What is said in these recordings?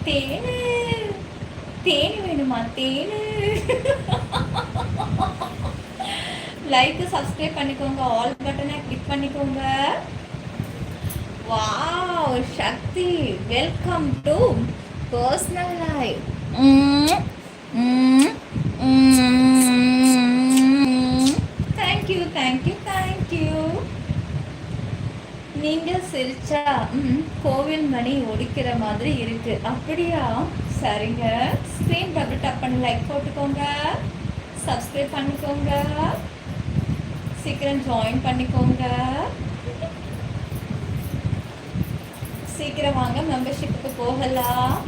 தேனு தேனு வேணுமா தேனு? லைக் சப்ஸ்கிரைப் பண்ணிக்கோங்க, ஆல் பட்டனை கிளிக் பண்ணிக்கோங்க. Wow Sakthi, welcome to personal life. Thank you thank you thank you. நீங்க சிரிச்சா கோவில் மணி ஒடிக்கிற மாதிரி இருக்கு. அப்படியா? சரிங்க. ஸ்க்ரீன் டபுள் டப் பண்ணி லைக் போட்டுக்கோங்க, சப்ஸ்கிரைப் பண்ணிக்கோங்க, சீக்கிரம் ஜாயின் பண்ணிக்கோங்க. சீக்கிரம் வாங்க, மெம்பர்ஷிப்புக்கு போகலாம்.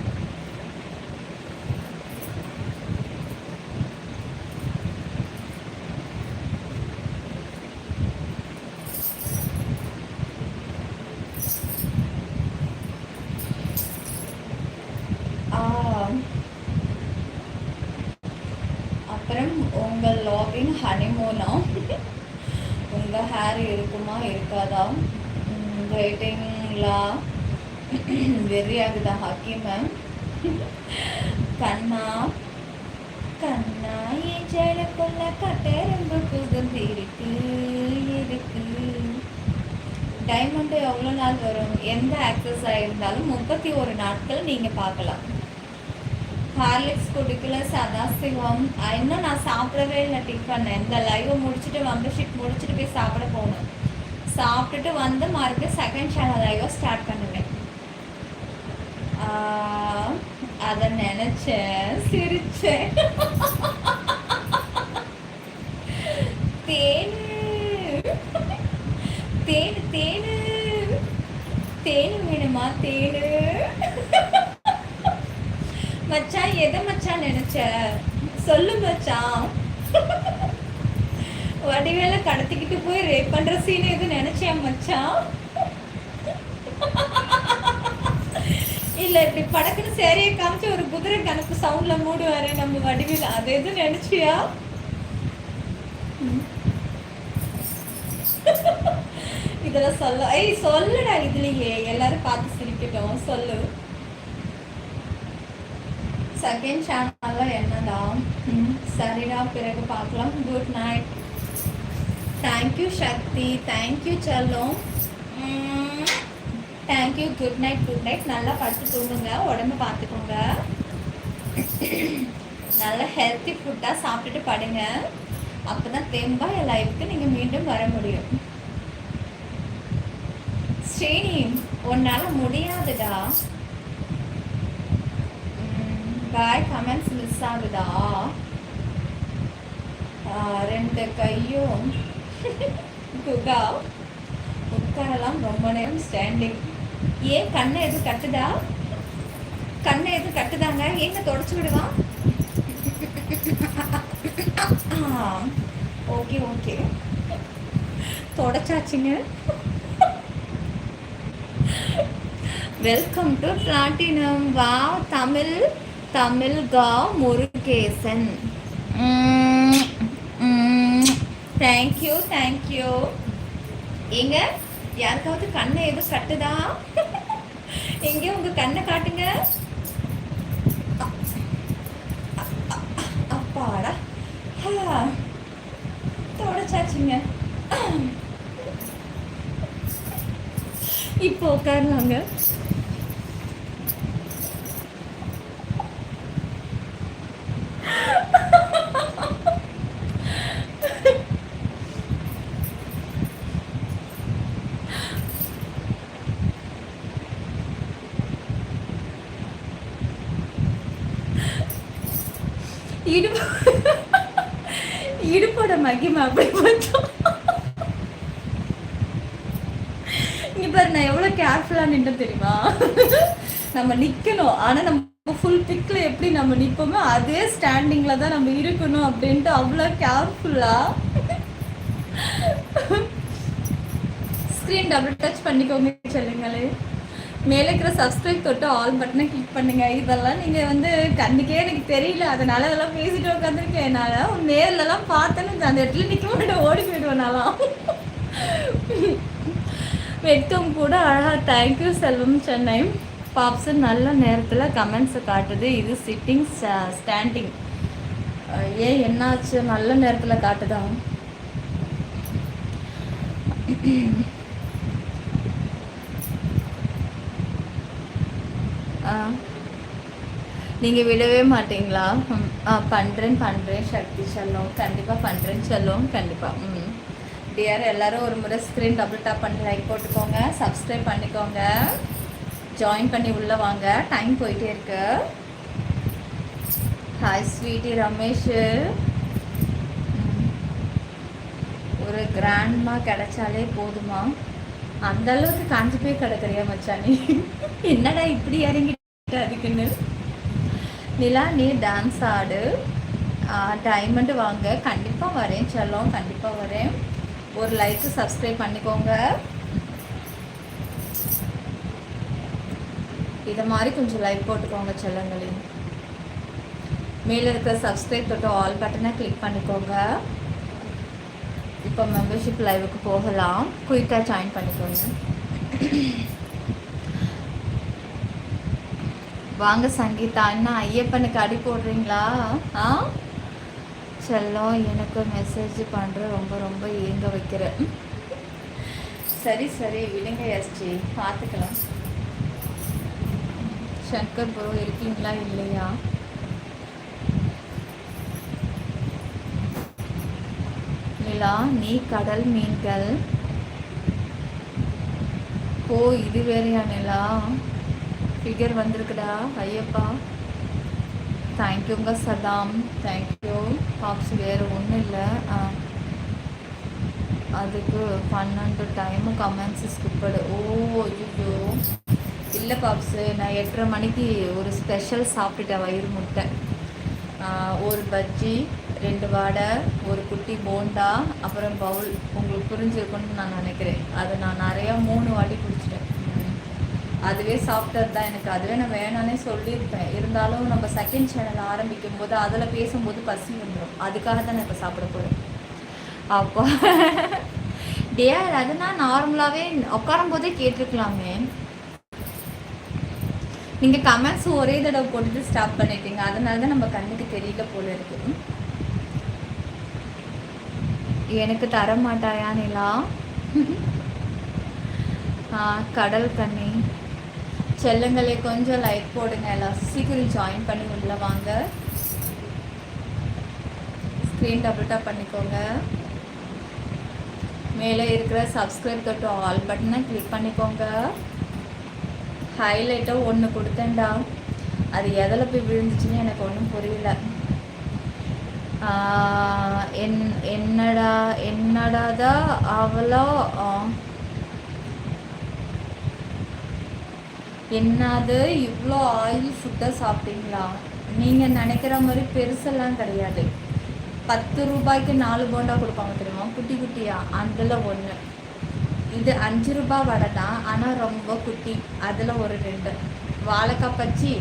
அப்புறம் உங்கள் லாகின் ஹனிமூனா? உங்கள் ஹேர் இருக்குமா இருக்காதா? வெயிட்டிங்களா? வெறி ஆகுதா ஹக்கி மேம்? கண்ணா கண்ணா என் ஜெயலக்குள்ள கட்டெரும்பு புகுந்து இருக்கு. டைமண்ட் எவ்வளோ நாள் வரும்? எந்த ஆக்சஸ் ஆகிருந்தாலும் 31 நாட்கள் நீங்கள் பார்க்கலாம். ஹார்லிக்ஸ் குடிக்கல சதாசிவம். இன்னும் நான் சாப்பிடவே இல்லை டிஃபன். இந்த லைவை முடிச்சுட்டு மெம்பர்ஷிப் முடிச்சுட்டு போய் சாப்பிட போகணும். சாப்பிட்டுட்டு வந்து மறுபடியும் செகண்ட் சேனல் லைவை ஸ்டார்ட் பண்ணுவேன். அதை நினைச்சேன், சிரிச்சேன். தேனு தேனு தேனு தேனு வேணுமா தேனு? மச்சான் எதை மச்சான் நினைச்ச? சொல்லு மச்சான். வடிவேல கடத்திக்கிட்டு போய் ரேப் பண்ற சீன் எதுவும் நினைச்சேன் மச்சான்? இல்ல இப்படி படக்குன்னு சேரிய காமிச்சு ஒரு குதிரை கணக்கு சவுண்ட்ல மூடுவாரு நம்ம வடிவேல, அது எதுவும் நினைச்சியா? இதெல்லாம் சொல்ல சொல்லுடா, இதுலயே எல்லாரும் பார்த்து சிரிக்கட்டும். சொல்லு. செகண்ட் சேனல்ல என்னடா? சரிடா, பிறகு பார்க்கலாம். Good night. தேங்க்யூ சக்தி, தேங்க்யூ செல்லம், thank you. Good night good night. நல்லா படுத்து தூங்குங்க, உடம்பு பார்த்துக்கோங்க. நல்ல ஹெல்த்தி ஃபுட்டாக சாப்பிட்டுட்டு படுங்க. அப்போ தான் தெம்பா என் லைஃப்க்கு நீங்கள் மீண்டும் வர முடியும். ஸ்ரீனி, உன்னால் முடியாதுடா. பாய். கமெண்ட்ஸ் மிஸ் ஆகுதா? 2 கையும் குகா உட்காரலாம் ரொம்ப நேரம் ஸ்டாண்டிங். ஏன் கண்ணை எது கட்டுதா? கண்ணை எது கட்டுதாங்க? எங்க தொடச்சு விடுவான்? ஓகே ஓகே, தொடச்சாச்சுங்க. Welcome to platinum. Wow Tamil Tamil கா முருகேசன். Thank you thank you. எங்க யாருக்காவது கண்ணை எதுவும் கட்டுதா? எங்க உங்க கண்ணை காட்டுங்க. அப்பாடா, தொடச்சாச்சுங்க. இப்போ உட்காருவாங்க. இடுப்போட மகிமை அப்படி பார்த்தோம். இங்க பாரு, நான் எவ்வளவு கேர்ஃபுல்லா நின்று தெரியுமா? நம்ம நிக்கணும், ஆனா நம்ம ஃபுல் பிக்ல எப்படி நம்ம நிப்போமோ அதே ஸ்டாண்டிங்ல தான் நம்ம இருக்கணும் அப்படின்ட்டு அவ்வளவு கேர்ஃபுல்லா. ஸ்க்ரீன் டபுள் டச் பண்ணிக்கோங்க சொல்லுங்களே. மேலே இருக்கிற சப்ஸ்கிரைப் தொட்டு ஆல் பட்டனை கிளிக் பண்ணுங்க. இதெல்லாம் நீங்கள் வந்து கண்ணுக்கே எனக்கு தெரியல, அதனால அதெல்லாம் பேசிட்டு உட்காந்துருக்கேன். என்னால் நேர்லலாம் பார்த்தேன்னு அந்த இடத்துல நிற்க மாட்டேன், ஓடி போயிடுவேன் நான்லாம். வெட்கம் கூட அழகா. தேங்க்யூ செல்வம் சென்னை. பாப்ஸு நல்ல நேரத்தில் கமெண்ட்ஸை காட்டுது. இது சிட்டிங் ஸ்டாண்டிங். ஏன் என்னாச்சு? நல்ல நேரத்தில் காட்டுதா? நீங்கள் விடவே மாட்டீங்களா? பண்ணுறேன் சக்தி சொல்லும். கண்டிப்பாக பண்ணுறேன்னு சொல்லும். கண்டிப்பாக. டியர் எல்லோரும் ஒரு முறை ஸ்க்ரீன் டபுள் டாப் பண்ணி லைக் போட்டுக்கோங்க, சப்ஸ்கிரைப் பண்ணிக்கோங்க, ஜாயின் பண்ணி உள்ளே வாங்க. டைம் போயிட்டே இருக்கு. Hi sweetie Ramesh. ஒரு கிராண்ட்மா கிடைச்சாலே போதுமா? அந்த அளவுக்கு காஞ்சி போய் கிடக்குறியா மச்சானி? என்னடா இப்படி இறங்கிட்டு அதுக்குன்னு. நிலா நீ டான்ஸ் ஆடு. டைமண்டு வாங்க. கண்டிப்பாக வரேன் செல்லம், கண்டிப்பாக வரேன். ஒரு லைக்கு சப்ஸ்கிரைப் பண்ணிக்கோங்க. இதை மாதிரி கொஞ்சம் லைக் போட்டுக்கோங்க செல்லங்களே. மேலே இருக்கிற சப்ஸ்கிரைப் தொட்டு ஆல் பட்டனை கிளிக் பண்ணிக்கோங்க. இப்போ மெம்பர்ஷிப் லைவுக்கு போகலாம். குயிக்காக ஜாயின் பண்ணிக்கோங்க. வாங்க சங்கீதா. என்ன ஐயப்பனுக்கு அடி போடுறீங்களா? செல்லம் எனக்கு மெசேஜ் பண்ணுற ரொம்ப ரொம்ப ஏங்க வைக்கிறேன். சரி விடுங்க எஸ்டி, பார்த்துக்கலாம். சங்கர் ப்ரோ இருக்கீங்களா இல்லையா? நிலா நீ கடல் மீன்கள் போ. இது வேறையா நிலா? ஃபிகர் வந்திருக்குடா ஐயப்பா. தேங்க்யூங்க சதாம், தேங்க்யூ. பாப்ஸ் வேறு ஒன்றும் இல்லை. அதுக்கு 12 டைமு கமெண்ட்ஸு ஸ்கிப்படு. ஓ ஐயோ இல்லை பாப்ஸு, நான் 8:30 மணிக்கு ஒரு ஸ்பெஷல் சாப்பிட்டுட்டேன். வயிறு முட்டை, ஒரு பஜ்ஜி, 2 வடை, ஒரு குட்டி போண்டா, அப்புறம் பவுல். உங்களுக்கு புரிஞ்சிருக்குன்னு நான் நினைக்கிறேன். அதை நான் நிறையா 3 வாட்டி குடிச்சிட்டேன். அதுவே சாப்பிட்டது தான் எனக்கு. அதுவே நான் வேணானே சொல்லியிருப்பேன். இருந்தாலும் நம்ம செகண்ட் சேனல் ஆரம்பிக்கும் போது அதில் பேசும்போது பசி வந்துடும். அதுக்காக தான் நான் இப்போ சாப்பிட போகிறேன். அப்போ டியர் அதுனா நார்மலாகவே உட்காரும் போதே கேட்டிருக்கலாமே. நீங்கள் கமெண்ட்ஸ் ஒரே தடவை போட்டுட்டு ஸ்டாப் பண்ணிட்டீங்க. அதனால தான் நம்ம கண்ணுக்கு தெரியல போல இருக்கு. எனக்கு தர மாட்டாயா நிலா? கடல் கண்ணி செல்லுங்களே கொஞ்சம் லைக் போடுங்க. எல்லாம் சீக்கிரம் ஜாயின் பண்ணி உள்ள வாங்க. ஸ்க்ரீன் டபுள் டாப் பண்ணிக்கோங்க. மேலே இருக்கிற சப்ஸ்கிரைப் தொட்டு ஆல் பட்டனை கிளிக் பண்ணிக்கோங்க. ஹைலைட்டோ ஒன்று கொடுத்தேன்டா, அது எதில் போய் விழுந்துச்சுன்னு எனக்கு ஒன்றும் புரியல. என்னடாதான் அவ்வளோ என்னது இவ்வளோ ஆயில் ஃபுட்டாக சாப்பிட்டீங்களா? நீங்கள் நினைக்கிற மாதிரி பெருசெல்லாம் கிடையாது. 10 ரூபாய்க்கு 4 போண்டா கொடுப்பாங்க தெரியுமா, குட்டி குட்டியாக. அதில் ஒன்று. இது 5 ரூபா வடை தான், ஆனால் ரொம்ப குட்டி. அதில் ஒரு 2. வாழைக்காய் பச்சி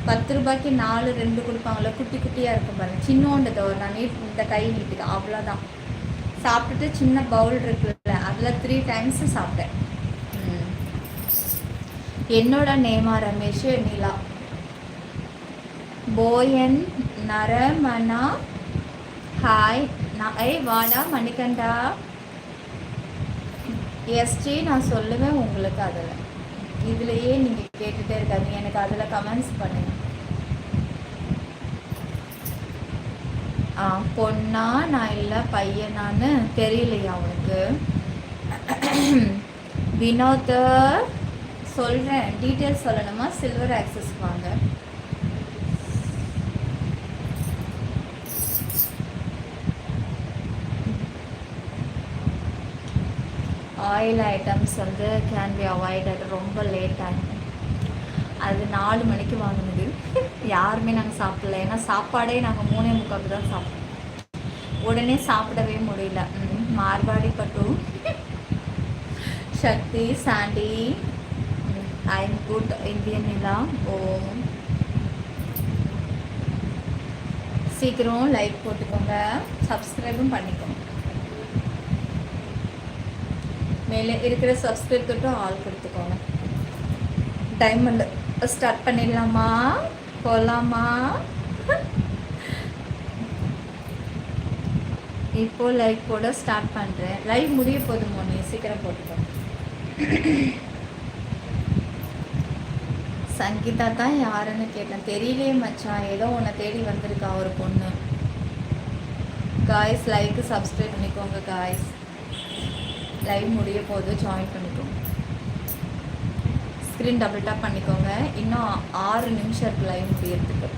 10 ரூபாய்க்கு 4 2 கொடுப்பாங்களே, குட்டி குட்டியாக இருக்கும் பாருங்கள். சின்னோண்டது ஒரு நான் இந்த கை நீட்டுக்கு அவ்வளோதான் சாப்பிட்டுட்டு. சின்ன பவுல் இருக்குல்ல, அதில் 3 டைம்ஸ் சாப்பிட்டேன். என்னோட நேமா ரமேஷ் நிலா. போயன் நரமணா ஹாய். வாடா மணிகண்டா. எஸ்டி நான் சொல்லுவேன் உங்களுக்கு. அதில் இதுலேயே நீங்கள் கேட்டுகிட்டே இருக்காதீங்க, எனக்கு அதில் கமெண்ட்ஸ் பண்ணுங்க. பொண்ணா நான் இல்லை பையனான்னு தெரியலையா அவனுக்கு? வினோத் சொல்கிறேன், டீட்டெயில்ஸ் சொல்லணுமா? சில்வர் ஆக்சஸ் வாங்க. ஆயில் ஐட்டம்ஸ் வந்து கேன் பி அவாய்டட். ரொம்ப லேட் ஆகும். அது 4 மணிக்கு வாங்கினது. யாருமே நாங்கள் சாப்பிடல. ஏன்னா சாப்பாடே நாங்கள் 3:45 தான் சாப்பிட்டோம். உடனே சாப்பிடவே முடியல. மார்வாடி பட்டு Sakthi Sandy I am good Indian Nila. Oh சீக்கிரம் லைக் போட்டுக்கோங்க, சப்ஸ்கிரைபும் பண்ணிக்கோங்க. மேலே இருக்கிற சப்ஸ்கிரைப் தொட்டு ஆல் கொடுத்துக்கோங்க. டைமண்ட் ஸ்டார்ட் பண்ணிடலாமா? போகலாமா? இப்போ லைக் போட ஸ்டார்ட் பண்ணுறேன். லைவ் முடிய போதும் நீ சீக்கிரம் போட்டுக்கோ. சங்கீதா தான் யாருன்னு கேட்டேன். தெரியலையே மச்சான், ஏதோ உன்னை தேடி வந்திருக்கா ஒரு பொண்ணு. காய்ஸ் லைக்கு சப்ஸ்கிரைப் பண்ணிக்கோங்க காய்ஸ். லைவ் முடிய போது ஜாயின் பண்ணிக்கோங்க. ஸ்க்ரீன் டபுள் டாப் பண்ணிக்கோங்க. இன்னும் 6 நிமிஷம் இருக்குது லைவ் முடியறதுக்கு.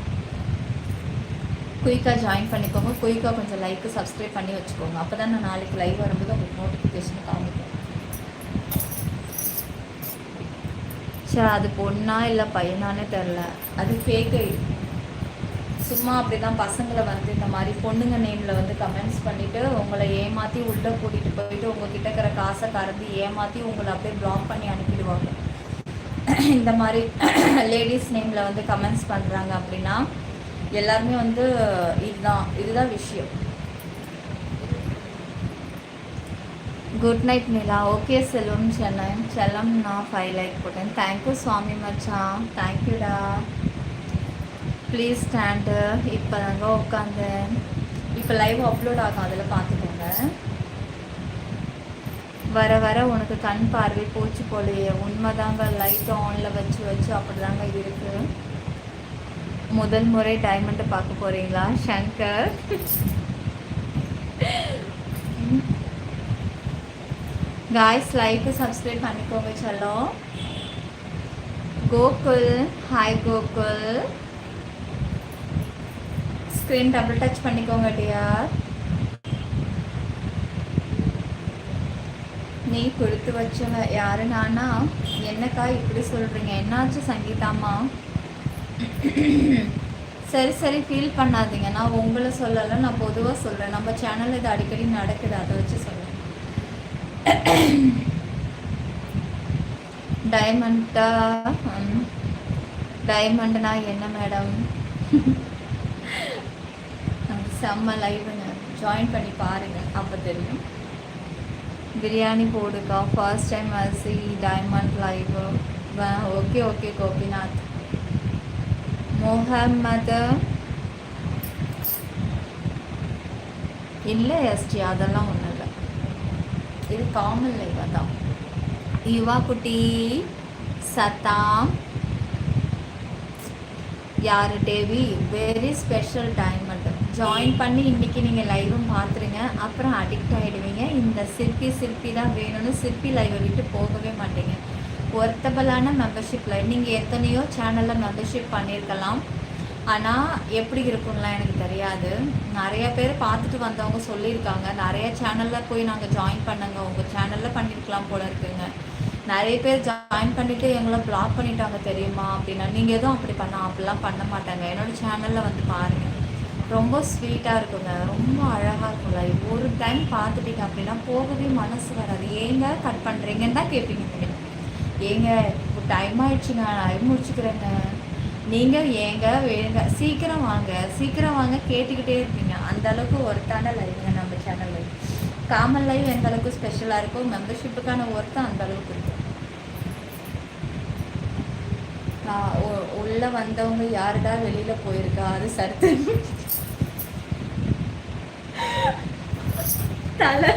குயிக்காக ஜாயின் பண்ணிக்கோங்க. குயிக்காக கொஞ்சம் லைக்கு சப்ஸ்கிரைப் பண்ணி வச்சுக்கோங்க. அப்போ தான் நான் நாளைக்கு லைவ் வரும்போது உங்களுக்கு நோட்டிஃபிகேஷன் காமிக்கும். சரி, அது பொண்ணா இல்லை பையனானே தெரில. அது ஃபேக் ஐடி. சும்மா அப்படி தான் பசங்களை வந்து இந்த மாதிரி பொண்ணுங்க நேமில் வந்து கமெண்ட்ஸ் பண்ணிவிட்டு உங்களை ஏமாற்றி உள்ளே கூட்டிகிட்டு போயிட்டு உங்ககிட்ட இருக்கிற காசை கறந்து ஏமாற்றி உங்களை அப்படியே பிளாக் பண்ணி அனுப்பிடுவாங்க. இந்த மாதிரி லேடிஸ் நேமில் வந்து கமெண்ட்ஸ் பண்ணுறாங்க அப்படின்னா எல்லாருமே வந்து இதுதான் விஷயம். குட் நைட் நிலா. ஓகே செல்வம் செல்லம் நான் 5 லைக் போட்டேன். தேங்க்யூ சுவாமி மச்சான், தேங்க்யூடா. Please stand. இப்போ தாங்க உட்காந்தேன். இப்போ லைவ் அப்லோட் ஆகும், அதில் பார்த்துக்கோங்க. வர வர உனக்கு கண் பார்வை போச்சு போலையே. உண்மைதாங்க, லைட் ஆனில் வச்சு வச்சு அப்படி தாங்க இருக்குது. முதல் முறை டைமண்டை பார்க்க போகிறீங்களா ஷங்கர்? காய்ஸ் லைக்கு சப்ஸ்கிரைப் பண்ணிக்கோங்க. சலோ Gokul, hi Gokul. Screen double touch பண்ணிக்கோங்க டியர். நீ கொடுத்து வச்சவ யாரு? நானா? என்னக்கா இப்படி சொல்கிறீங்க? என்னாச்சு சங்கீதாம்மா? சரி சரி, ஃபீல் பண்ணாதீங்க. நான் உங்களை சொல்லலை, நான் பொதுவாக சொல்கிறேன். நம்ம சேனலில் இது அடிக்கடி நடக்குது, அதை வச்சு சொல்கிறேன். டைமண்டா? டைமண்ட்னா என்ன மேடம்? செம்ம லைவுங்க, ஜாயின் பண்ணி பாருங்கள், அப்போ தெரியும். பிரியாணி போடுக்கா. ஃபர்ஸ்ட் டைம் அசி diamond live. Okay okay Gopinath. Mohammed இல்லை எஸ்டி, அதெல்லாம் ஒன்றும் இல்லை. இது காமன் லைவாக தான். யுவா குட்டி, சத்தாம், யார் Davy, very special diamond. Join பண்ணி இன்றைக்கி நீங்கள் லைவும் பார்த்துருங்க, அப்புறம் அடிக்ட் ஆகிடுவீங்க. இந்த சிற்பி தான் வேணும்னு சிற்பி லைவை விட்டு போகவே மாட்டீங்க. ஒர்த்தபலான மெம்பர்ஷிப் லைவ். நீங்கள் எத்தனையோ சேனலில் மெம்பர்ஷிப் பண்ணியிருக்கலாம், ஆனால் எப்படி இருக்கும்லாம் எனக்கு தெரியாது. நிறைய பேர் பார்த்துட்டு வந்தவங்க சொல்லியிருக்காங்க, நிறைய சேனலில் போய் நாங்கள் ஜாயின் பண்ணுங்க, உங்கள் சேனலில் பண்ணியிருக்கலாம் போல இருக்குங்க. நிறைய பேர் ஜாயின் பண்ணிவிட்டு எங்களை பிளாக் பண்ணிட்டாங்க தெரியுமா அப்படின்னா. நீங்கள் எதுவும் அப்படி அப்படிலாம் பண்ண மாட்டாங்க. என்னோடய சேனலில் வந்து பாருங்கள், ரொம்ப ஸ்வீட்டாக இருக்குங்க, ரொம்ப அழகாக இருக்கும் லைவ். ஒரு டைம் பார்த்துட்டீங்க அப்படின்னா போகவே மனசு வராது. ஏங்க கட் பண்ணுறீங்கன்னு தான் கேட்பீங்க. ஏங்க இப்போ டைம் ஆயிடுச்சுங்க, லைவ் முடிச்சுக்கிறேங்க. நீங்கள் ஏங்க வேங்க, சீக்கிரம் வாங்க கேட்டுக்கிட்டே இருப்பீங்க. அந்தளவுக்கு ஒர்த்தான லைவுங்க நம்ம சேனல் லைவ். காமன் லைவ் எந்த அளவுக்கு ஸ்பெஷலாக இருக்கும், மெம்பர்ஷிப்புக்கான ஒர்த்து அந்த அளவுக்கு இருக்கும். உள்ளே வந்தவங்க யாருடா வெளியில் போயிருக்கா, அது சரித்திரம். தலை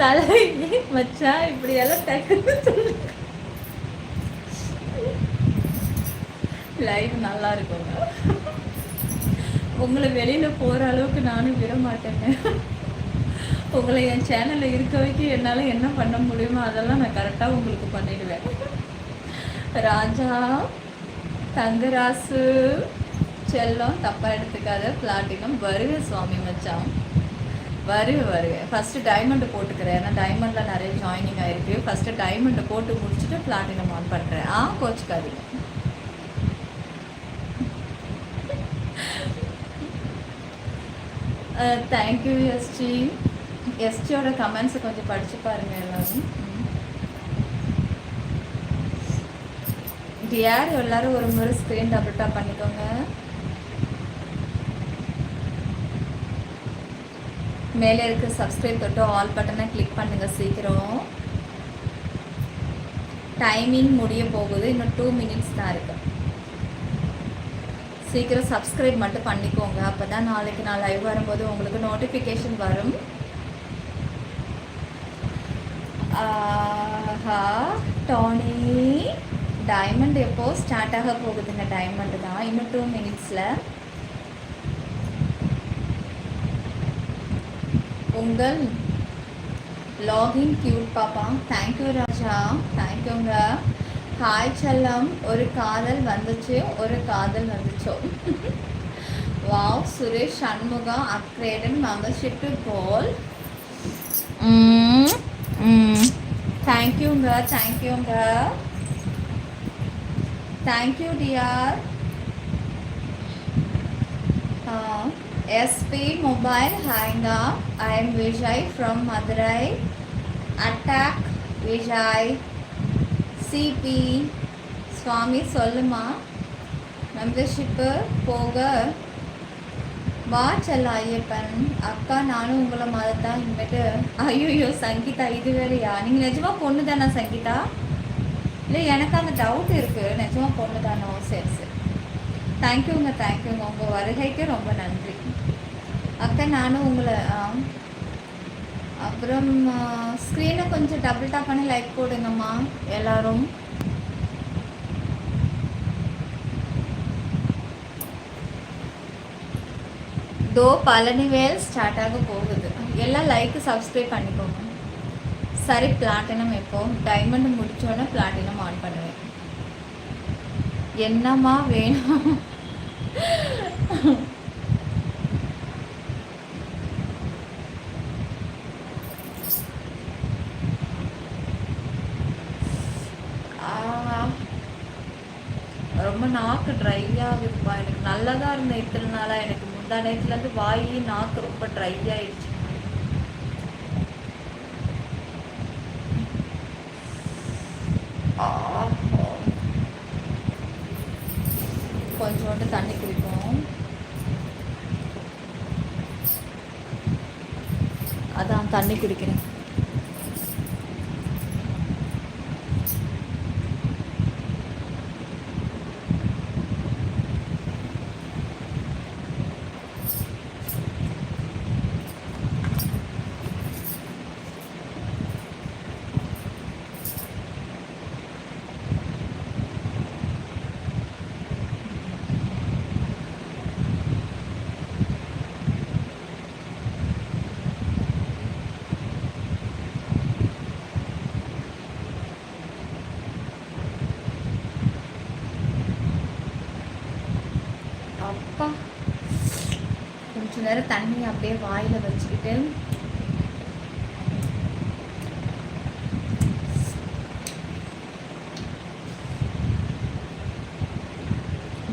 தலை மச்சா இப்படியெல்லாம் டக்குன்னு சொல்லு. லைவ் நல்லா இருக்குங்க. உங்களை வெளியில் போகிற அளவுக்கு நானும் விட மாட்டேங்க. உங்களை என் சேனலில் இருக்க வைக்க என்னால் என்ன பண்ண முடியுமோ அதெல்லாம் நான் கரெக்டாக உங்களுக்கு பண்ணிடுவேன். ராஜா, தங்கராசு, செல்லம் தப்பாக எடுத்துக்காத. பிளாட்டினம் வருவேன் சுவாமி மச்சான், வருவேன். ஃபஸ்ட்டு டைமண்டு போட்டுக்கிறேன், ஏன்னா டைமண்டில் நிறைய ஜாயினிங் ஆகிருக்கு. ஃபஸ்ட்டு டைமண்டை போட்டு முடிச்சுட்டு பிளாட்டினம் ஆன் பண்ணுறேன். கோச்சுக்காதீங்க. Thank you ST. எஸ்டியோட கமெண்ட்ஸை கொஞ்சம் படித்து பாருங்கள் எல்லாரும். டிஆர் எல்லாரும் ஒரு முறை ஸ்க்ரீன் டபுள் டாப் பண்ணிக்கோங்க. மேலே இருக்க சப்ஸ்கிரைப் தொட்டு ஆல் பட்டனை கிளிக் பண்ணுங்கள் சீக்கிரம். டைமிங் முடிய போகுது, இன்னும் 2 மினிட்ஸ் தான் இருக்கு. சீக்கிரம் சப்ஸ்கிரைப் மட்டும் பண்ணிக்கோங்க, அப்போ தான் நாளைக்கு நான் லைவ் வரும்போது உங்களுக்கு நோட்டிஃபிகேஷன் வரும். டானி டைமண்ட் எப்போ ஸ்டார்ட் ஆக போகுதுங்க? டைமண்ட் தான் இன்னும் 2 மினிட்ஸில். உங்கள் லாகின் கியூட் பாப்பா. தேங்க்யூ ராஜா, தேங்க்யூங்க. ஹாய் செல்லம். ஒரு காதல் வந்துச்சு, ஒரு காதல் வந்துச்சோ. Wow. Suresh Shanmuga upgraded membership to gold. தேங்க்யூங்க, தேங்க்யூங்க, thank you dear. SP mobile hang up. I am Vijay from Madurai. Attack Vijay. CP சுவாமி சொல்லுமா. மெம்பர்ஷிப்பு போக வா செல்ல ஐயப்பன். அக்கா நானும் உங்களை மாதிரி தான் இனிமேட்டு. ஐயோ சங்கீதா, இது வேறையா? நீங்கள் நிஜமாக பொண்ணு தானா சங்கீதா? இல்லை, எனக்கு அந்த டவுட் இருக்குது, நிஜமாக பொண்ணு தானோ? சரி சரி, தேங்க்யூங்க, தேங்க்யூங்க. உங்கள் வருகைக்கு ரொம்ப நன்றி அக்கா. நானும் உங்களை அப்புறம் ஸ்க்ரீனை கொஞ்சம் டபுள் டாப் பண்ணி லைக் போடுங்கம்மா எல்லோரும். தோ பழனிவேல் ஸ்டார்ட் ஆக போகுது. எல்லாம் லைக்கு சப்ஸ்கிரைப் பண்ணிக்கோங்க. சரி, பிளாட்டினம் எப்போ? டைமண்ட் முடித்தோன்னே பிளாட்டினம் ஆன் பண்ணுவேன். என்னம்மா வேணும்? ரொம்ப நாக்கு ட்ரை ஆகுதுப்பா. எனக்கு நல்லா தான் இருந்தேன் இத்தனை நாளாக. எனக்கு முந்தா நேரத்துலேருந்து வாய் நாக்கு ரொம்ப ட்ரை ஆயிடுச்சு. கொஞ்சோண்டு தண்ணி குடிப்போம். அதான் தண்ணி குடிக்கிறேன். அப்பா, கொஞ்ச நேரம் தண்ணி அப்படியே வாயில் வச்சுக்கிட்டு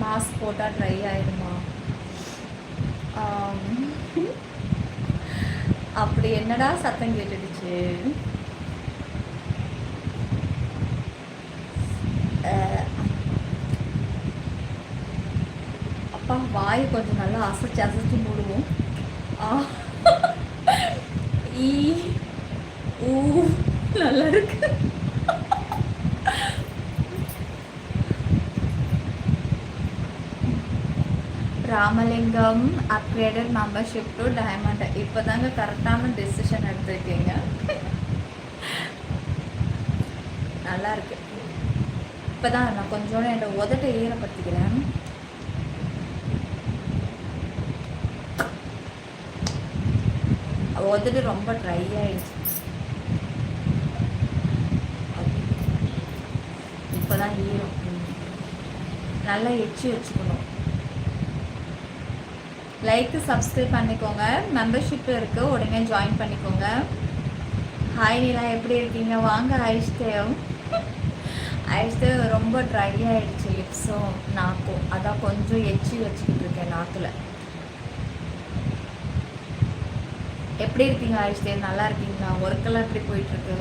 மாஸ்க் போட்டால் ட்ரை ஆயிடுமா? அப்படி என்னடா சத்தம் கேட்டுடுச்சு? அப்பா, வாய் கொஞ்சம் நல்லா அசைச்சு அசைச்சு மூடுவோம். நல்லா இருக்கு. Ramalingam upgraded membership to diamond. இப்போ தாங்க கரெக்டான டெசிஷன் எடுத்துருக்கீங்க. நல்லா இருக்கு. இப்போ தான் நான் கொஞ்சோட என்னோட உதட்டை ஈரப்படுத்திக்கிறேன். உதட்டு ரொம்ப ட்ரை ஆயிடுச்சு. இப்போ தான் ஈரம். நல்லா எச்சி வச்சுக்கணும். லைக்கு சப்ஸ்கிரைப் பண்ணிக்கோங்க. மெம்பர்ஷிப் இருக்குது, உடனே ஜாயின் பண்ணிக்கோங்க. ஹாய் நீலா, எப்படி இருக்கீங்க? வாங்க. ஐஸ்தேவ் ரொம்ப ட்ரை ஆகிடுச்சு லிப்ஸும் நாக்கும். அதான் கொஞ்சம் எச்சி வச்சுக்கிட்டு இருக்கேன் நாக்கில். எப்படி இருக்கீங்க ஐஸ்தேவ்? நல்லா இருக்கீங்களா? ஒர்க்கெல்லாம் எப்படி போயிட்டுருக்கு?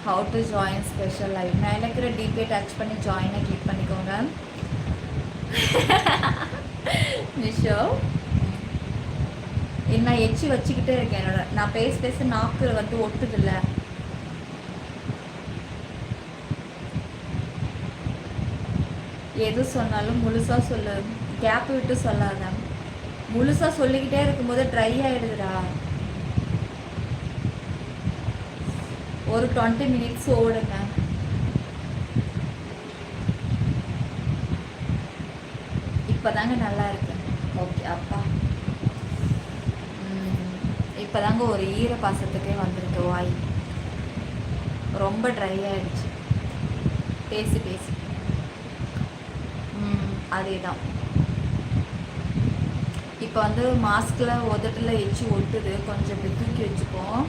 How to join special live? நான் இருக்கிற டிபே டச் பண்ணி ஜாயினை கிளிக் பண்ணிக்கோங்க. நிஷோ நான் எச்சி வச்சுக்கிட்டே இருக்கேன். என்னோட நான் பேச நாக்கு வந்து ஒட்டுதில்ல. எது சொன்னாலும் முழுசா சொல்லு, கேப் விட்டு சொல்லாத. முழுசா சொல்லிக்கிட்டே இருக்கும்போது ட்ரை ஆயிடுதுடா. ஒரு 20 மினிட்ஸ் ஓடுங்க. இப்போதாங்க நல்லா இருக்கு. ஓகே அப்பா. இப்போதாங்க ஒரு ஈர பாசத்துக்கே வந்திருக்கு வாய். ரொம்ப ட்ரை ஆயிடுச்சு பேசி பேசி. அதே தான். இப்போ வந்து மாஸ்கில் உதட்டில் எச்சி ஒட்டுது. கொஞ்சம் இப்படி தூக்கி வச்சுப்போம்.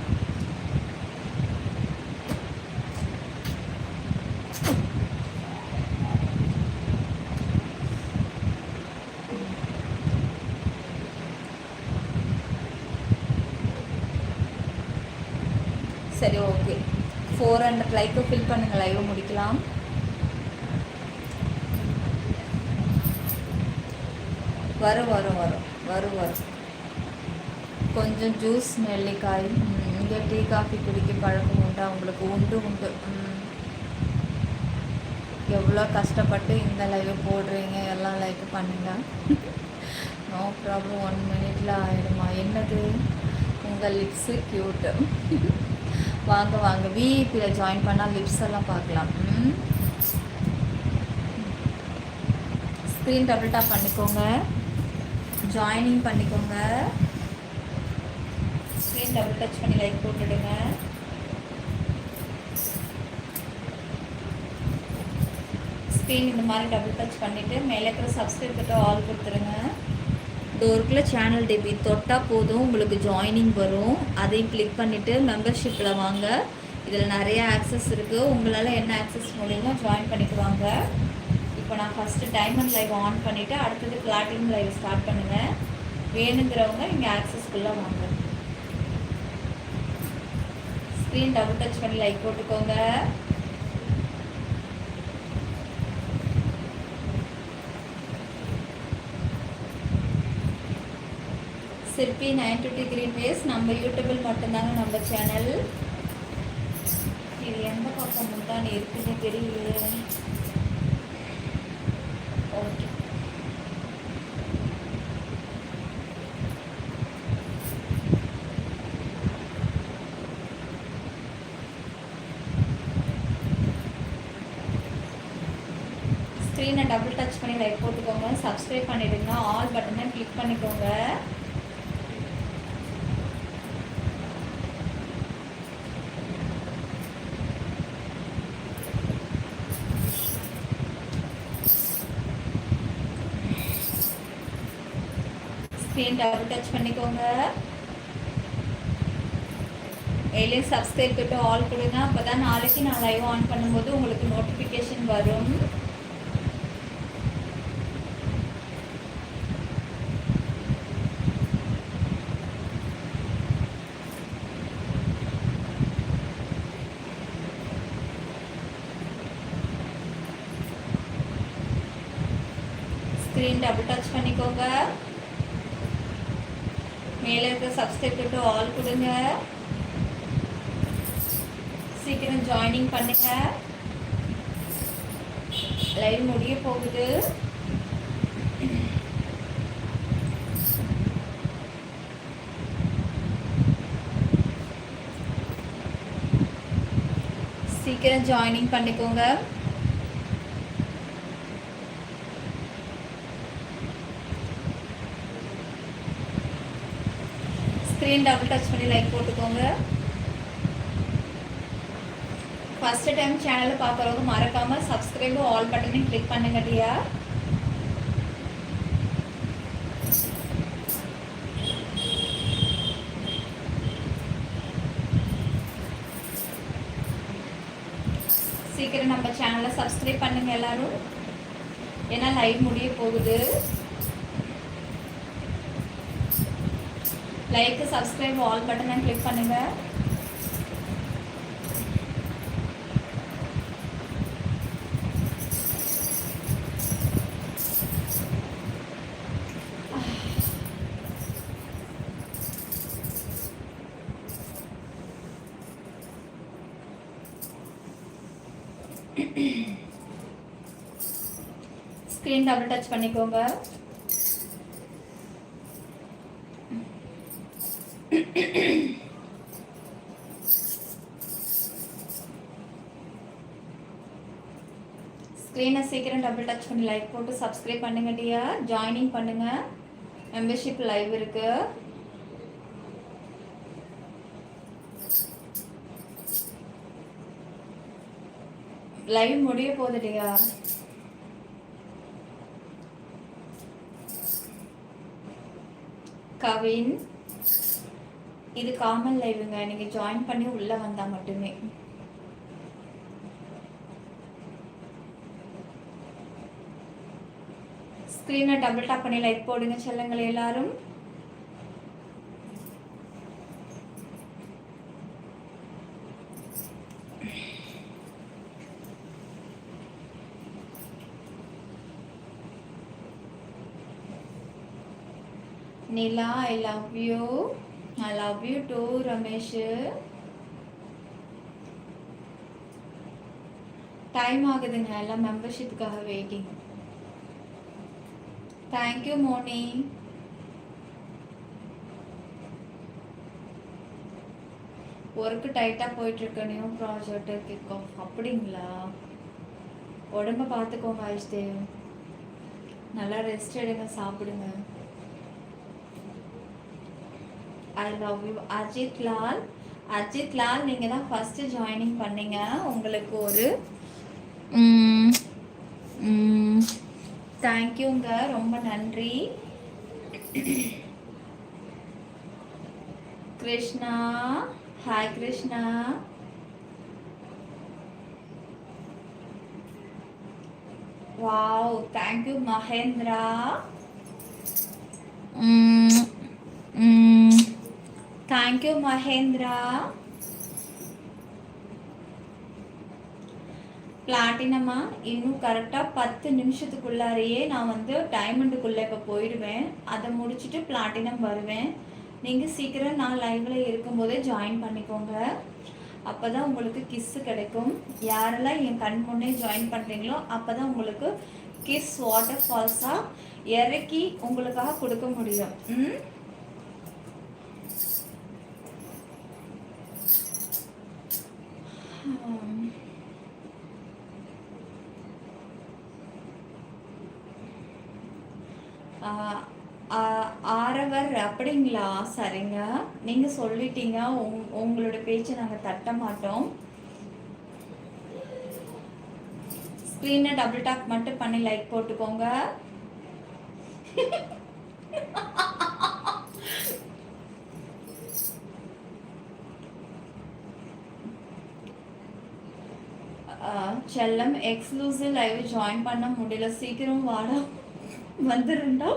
சரி ஓகே. 400 லைக்கு ஃபில் பண்ணுங்கள். லைவை முடிக்கலாம். வரும் வரும் வரும் வரும் வரும். கொஞ்சம் ஜூஸ் நெல்லிக்காய். இங்கே டீ காஃபி குடிக்க பழக்கம் உண்டா உங்களுக்கு? உண்டு உண்டு. எவ்வளோ கஷ்டப்பட்டு இந்த லைவை போடுறீங்க. எல்லாம் லைக் பண்ணுங்க. No problem. 1 மினிட்ல ஆயிடுமா? என்னது உங்கள் லிப்ஸு க்யூட்டு. வாங்க வாங்க. விஇபியில் ஜாயின் பண்ணால் லிப்ஸ் எல்லாம் பார்க்கலாம். ஸ்க்ரீன் டபுள் டாப் பண்ணிக்கோங்க. ஜாயினிங் பண்ணிக்கோங்க. ஸ்க்ரீன் டபுள் டச் பண்ணி லைக் போட்டுடுங்க. ஸ்க்ரீன் இந்த மாதிரி டபுள் டச் பண்ணிவிட்டு மேலே இருக்கிற சப்ஸ்கிரைப் கிட்ட ஆல் கொடுத்துருங்க. டோருக்குள்ள சேனல் டிபி தொட்டால் போதும், உங்களுக்கு ஜாயினிங் வரும். அதையும் கிளிக் பண்ணிவிட்டு மெம்பர்ஷிப்பில் வாங்க. இதில் நிறைய ஆக்சஸ் இருக்குது. உங்களால் என்ன ஆக்சஸ் முடியுமோ ஜாயின் பண்ணிக்குவாங்க. இப்போ நான் ஃபஸ்ட்டு டைமண்ட் லைவ் ஆன் பண்ணிவிட்டு அடுத்தது பிளாட்டினம் லைவ் ஸ்டார்ட் பண்ணுங்கள். வேணுங்கிறவங்க இங்கே ஆக்சஸ்க்குள்ளே வாங்க. ஸ்க்ரீன் டபுள் டச் பண்ணி லைக் போட்டுக்கோங்க. சிற்பி 920 கிரீன் வேஸ் நம்ம யூடியூபில் மட்டும்தாங்க நம்ம சேனல். இது எந்த பக்கம் தான் இருக்குன்னு தெரியல. ஓகே. ஸ்க்ரீனை டபுள் டச் பண்ணி லைக் போட்டுக்கோங்க. சப்ஸ்கிரைப் பண்ணிடுங்க. ஆல் பட்டனை கிளிக் பண்ணிக்கோங்க. ஸ்க்ரீன் டபுள் டச் பண்ணிக்கோங்க. எல்லாம் சப்ஸ்கிரைப் கிட்ட ஆல் கொடுங்க. அப்போ தான் நாளைக்கு நான் லைவ் ஆன் பண்ணும்போது உங்களுக்கு நோட்டிஃபிகேஷன் வரும். ஸ்க்ரீன் டபுள் டச் பண்ணிக்கோங்க. மேலே இருக்க சப்ஸ்கிரைப் கிட்ட ஆல் கொடுங்க. சீக்கிரம் ஜாயினிங் பண்ணுங்க. லைவ் முடிய போகுது. சீக்கிரம் ஜாயினிங் பண்ணிக்கோங்க. ஸ்க்ரீன் டபுள் டச் பண்ணி லைக் போட்டுக்கோங்க. ஃபர்ஸ்ட் டைம் சேனலை பார்க்குறவங்க மறக்காமல் சப்ஸ்கிரைப் ஆல் பட்டனையும் கிளிக் பண்ணுங்க டியா. சீக்கிரம் நம்ம சேனலை சப்ஸ்கிரைப் பண்ணுங்க எல்லாரும். ஏன்னா லைவ் முடிய போகுது. லைக் சப்ஸ்கிரைப் ஆல் பட்டனை கிளிக் பண்ணுங்க. ஸ்க்ரீன் டபுள் டச் பண்ணிக்கோங்க. ஸ்க்ரீனை சீக்கிரம் டபுள் டச் பண்ணி லைக் போட்டு சப்ஸ்கிரைப் பண்ணுங்க டியர். ஜாயினிங் பண்ணுங்க. மெம்பர்ஷிப் லைவ் இருக்கு. லைவ் முடிய போகுது டியர். கவின், இது காமன் லைவுங்க. நீங்க ஜாயின் பண்ணி உள்ள வந்தா மட்டுமே. ஸ்க்ரீனை டபுள் டாப் பண்ணி லைக் போடுங்க செல்லங்களே எல்லாரும். Nila, I love you. I love you too Ramesh. Time ஆகுதுங்க, எல்லாம் மெம்பர்ஷிப்புக்காக வெயிட்டிங். தேங்க்யூ மோனி. ஒர்க்கு டைட்டாக போயிட்டுருக்கு. New project kick off. அப்படிங்களா? உடம்ப பார்த்துக்கோங்க ஐஸ்தேவ். நல்லா ரெஸ்ட் எடுங்க, சாப்பிடுங்க. I love you Ajith Lal. Ajith Lal, நீங்கள் தான் ஃபஸ்ட்டு ஜாயினிங் பண்ணீங்க. உங்களுக்கு ஒரு தேங்க்யூங்க, ரொம்ப நன்றி. Krishna, hi Krishna. Wow, thank you Mahendra. Thank you Mahendra. பிளாட்டினமா, இன்னும் கரெக்டாக 10 நிமிஷத்துக்குள்ளாரையே நான் வந்து டைமண்டுக்குள்ளே இப்போ போயிடுவேன். அதை முடிச்சுட்டு பிளாட்டினம் வருவேன். நீங்கள் சீக்கிரம் நான் லைவில் இருக்கும்போதே ஜாயின் பண்ணிக்கோங்க. அப்போ தான் உங்களுக்கு கிஸ்ஸு கிடைக்கும். யாரெல்லாம் என் கண் முன்னே ஜாயின் பண்ணுறீங்களோ அப்போ தான் உங்களுக்கு கிஸ் வாட்டர் ஃபால்ஸாக இறக்கி உங்களுக்காக கொடுக்க முடியும். ஆரவர் அப்படிங்களா? சரிங்க, நீங்கள் சொல்லிட்டீங்க. உங்களோட பேச்சை நாங்கள் தட்ட மாட்டோம். ஸ்க்ரீனை டபுள் டாப் மட்டும் பண்ணி லைக் போட்டுக்கோங்க. செல்லம், எக்ஸ்க்ளூசிவ் லைவ் ஜாயின் பண்ண முடியல. சீக்கிரம் வாடா, வந்துருண்டா.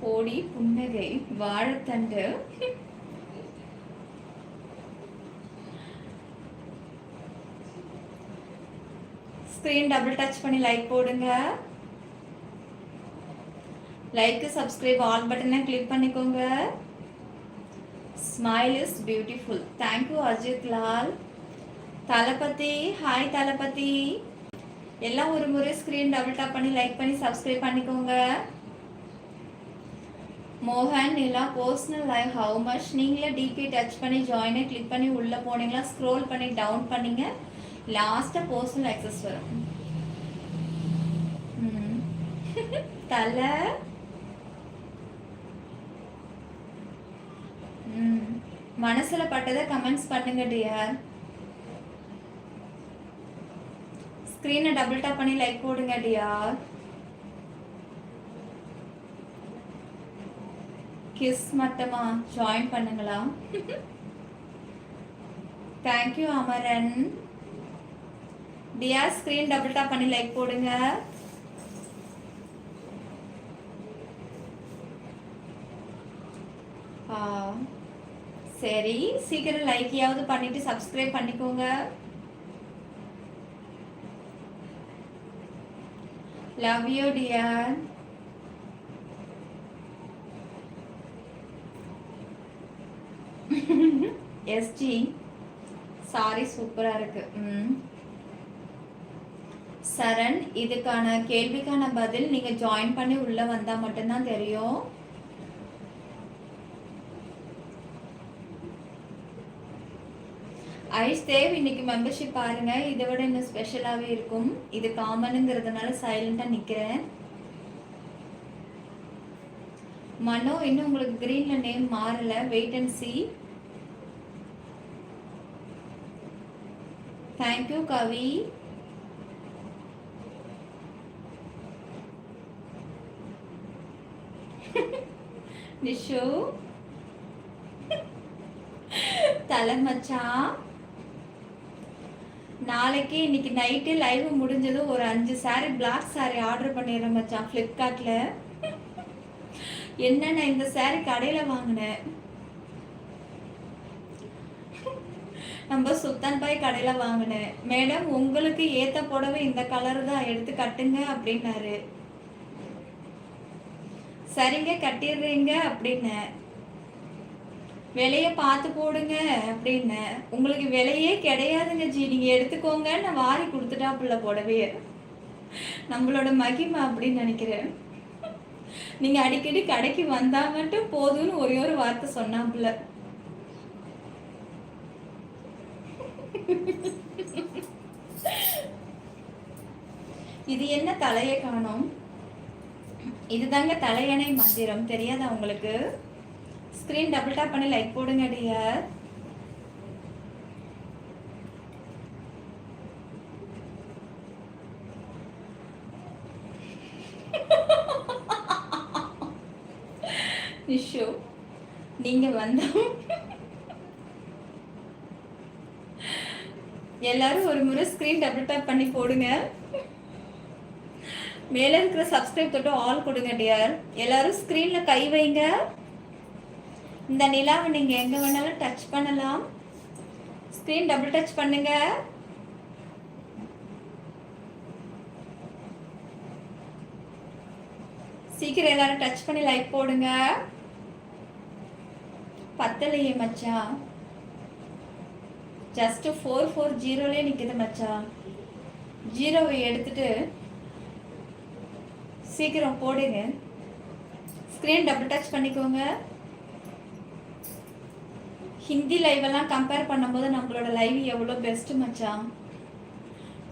போடி புன்னகை வாழைத்தண்டு. ஸ்க்ரீன் டபுள் டச் பண்ணி லைக் போடுங்க. லைக், சப்ஸ்கிரைப், ஆல் பட்டனை கிளிக் பண்ணிக்கோங்க. Smile is beautiful. Thank you Ajith Lal. Thalapathy, hi Thalapathy. எல்லாம் ஒரு முறை ஸ்க்ரீன் டபுள் டாப் பண்ணி லைக் பண்ணி சப்ஸ்கிரைப் பண்ணிக்கோங்க. மோகன், Nila, personal live how much. நீங்களே டிபி டச் பண்ணி ஜாயினை கிளிக் பண்ணி உள்ளே போனீங்களா, ஸ்க்ரோல் பண்ணி டவுன் பண்ணிங்க, லாஸ்ட்டாக பர்சனல் ஆக்சஸ் வரும். தலை மனசில் பட்டதை கமெண்ட்ஸ் பண்ணுங்க டியர். ஸ்க்ரீனை டபுள் டாப் பண்ணி லைக் போடுங்க டியர். கிஸ் மட்டுமா ஜாயின் பண்ணுங்களா? Thank you Amaran. Dear, screen double tap பண்ணி லைக் போடுங்க. சரி, சீக்கிரம் லைக்கையாவது பண்ணிட்டு சப்ஸ்கிரைப் பண்ணிக்கோங்க. Love you dear. எஸ்ஜி, சாரி சூப்பராக இருக்கு. சரண், இதுக்கான கேள்விக்கான பதில் நீங்கள் ஜாயின் பண்ணி உள்ளே வந்தால் மட்டும்தான் தெரியும். ஐஸ் தேவ், இன்னைக்கு மெம்பர்ஷிப் பாருங்க, இதை விட இன்னும் ஸ்பெஷலாகவே இருக்கும். இது காமனுங்கிறதுனால சைலண்டாக நிற்கிறேன். மனோ, இன்னும் உங்களுக்கு கிரீன்ல நேம் மாறல, வெயிட் அண்ட் சி. தேங்க்யூ கவி. நிஷு தலைமச்சான், நாளைக்கு இன்னைக்கு நைட்டு லைவ் முடிஞ்சது ஒரு 5 சாரி பிளாக் சாரி ஆர்டர் பண்ணிடுறேன் மச்சான் ஃப்ளிப்கார்ட்ல. என்ன, நான் இந்த சாரி கடையில் வாங்கினேன், நம்ம சுல்தான் பாய் கடையில் வாங்கினேன். மேடம், உங்களுக்கு ஏற்ற புடவை இந்த கலர் தான், எடுத்து கட்டுங்க அப்படின்னாரு. சரிங்க கட்டிடுறீங்க அப்படின்னு, விலையை பார்த்து போடுங்க அப்படின்னு. உங்களுக்கு விலையே கிடையாதுங்க ஜி, நீங்கள் எடுத்துக்கோங்க, நான் வாரி கொடுத்துட்டாப்புல புடவைய. நம்மளோட மகிமை அப்படின்னு நினைக்கிறேன். நீங்கள் அடிக்கடி கடைக்கு வந்தா மட்டும் போதும்னு ஒரே ஒரு வார்த்தை சொன்னாப்புல. இது என்ன தலையை காணோம்? இதுதாங்க தலையணை மந்திரம், தெரியாதா உங்களுக்கு? ஸ்கிரீன் டபுள் டாப் பண்ணி லைக் போடுங்க டியர். நிஷு, நீங்க வந்தா எல்லாரும் ஒரு முறை ஸ்கிரீன் டபுள் டாப் பண்ணி போடுங்க. மேலே இருக்கிற சப்ஸ்கிரைப் தொட்டு ஆல் கொடுங்க டியர். எல்லாரும் ஸ்கிரீன்ல கை வைங்க. இந்த நிலாவை நீங்க எங்க வேணாலும் டச் பண்ணலாம். ஸ்கிரீன் டபுள் டச் பண்ணுங்க. சீக்கிரம் எல்லாரும் டச் பண்ணி லைக் போடுங்க. பத்தலையே மச்சான், ஜஸ்ட் 440 நிக்குது மச்சான். 0வை எடுத்துட்டு சீக்கிரம் போடுங்க. ஸ்கிரீன் டபுள் டச் பண்ணிக்கோங்க. ஹிந்தி லைவெல்லாம் கம்பேர் பண்ணும்போது நம்மளோட லைவ் எவ்வளோ பெஸ்ட் மச்சான்.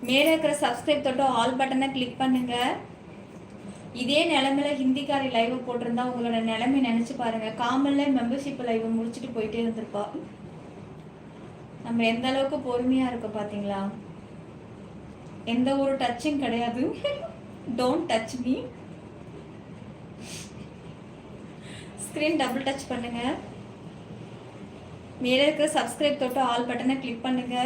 மேலே இருக்கிற சப்ஸ்கிரைப் தொட்டு ஆல் பட்டனை கிளிக் பண்ணுங்க. இதே நிலமையில ஹிந்திக்காரி லைவ் போட்டிருந்தா உங்களோட நிலைமை நினச்சி பாருங்க. காமன்ல மெம்பர்ஷிப் லைவ் முடிச்சுட்டு போயிட்டே இருந்திருப்பா. நம்ம எந்த அளவுக்கு பொறுமையாக இருக்கோம் பார்த்தீங்களா? எந்த ஒரு டச்சும் கிடையாது. Don't touch me. Screen double touch பண்ணுங்க. மேலே இருக்கிற சப்ஸ்கிரைப் தொட்டு ஆல் பட்டனை கிளிக் பண்ணுங்க.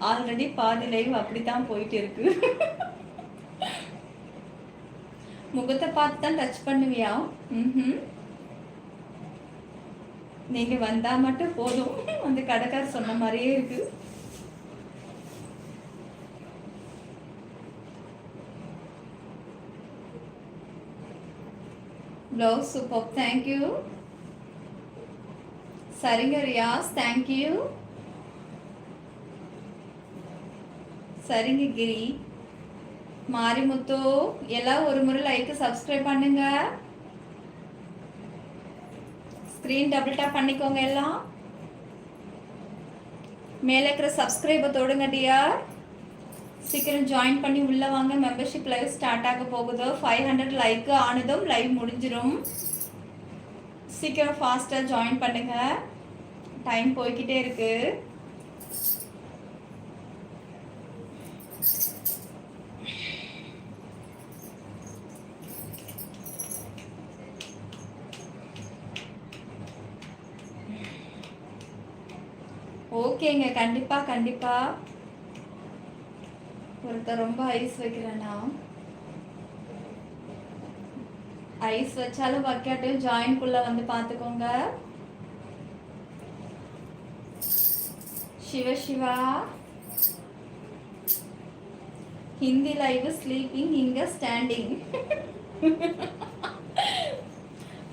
ஆல்ரெடி பாதி லைவ் அப்படித்தான் போயிட்டு இருக்கு. முகத்தை பார்த்து தான் டச் பண்ணுவியா? நீங்க வந்தா மட்டும் போதும். அந்த கடைக்கார் சொன்ன மாதிரியே இருக்கு. Blouse super, thank you. சரிங்க ரியாஸ், தேங்க்யூ. சரிங்க கிரி. மாரிமுத்து, எல்லாம் ஒரு முறை லைக் சப்ஸ்கிரைப் பண்ணுங்க. ஸ்க்ரீன் டபுள் டாப் பண்ணிக்கோங்க. எல்லாம் மேலே இருக்கிற சப்ஸ்கிரைபை தொடுங்க டியர். சீக்கிரம் ஜாயின் பண்ணி உள்ளே வாங்க. மெம்பர்ஷிப் லைவ் ஸ்டார்ட் ஆக போகுது. 500 லைக் ஆனதும் லைவ் முடிஞ்சிடும். சீக்கிரம் ஃபாஸ்ட்டாக ஜாயின் பண்ணுங்க. டைம் போய்கிட்டே இருக்கு. ஓகேங்க, கண்டிப்பாக கண்டிப்பாக. ஒருத்தர் ரொம்ப ஐஸ் வைக்கிறேன்னா, ஐஸ் வச்சாலும் வைக்காட்டும் ஜாயின்குள்ள வந்து பார்த்துக்கோங்க. சிவா ஹிந்தி லைவ் ஸ்லீப்பிங், இங்க ஸ்டாண்டிங்.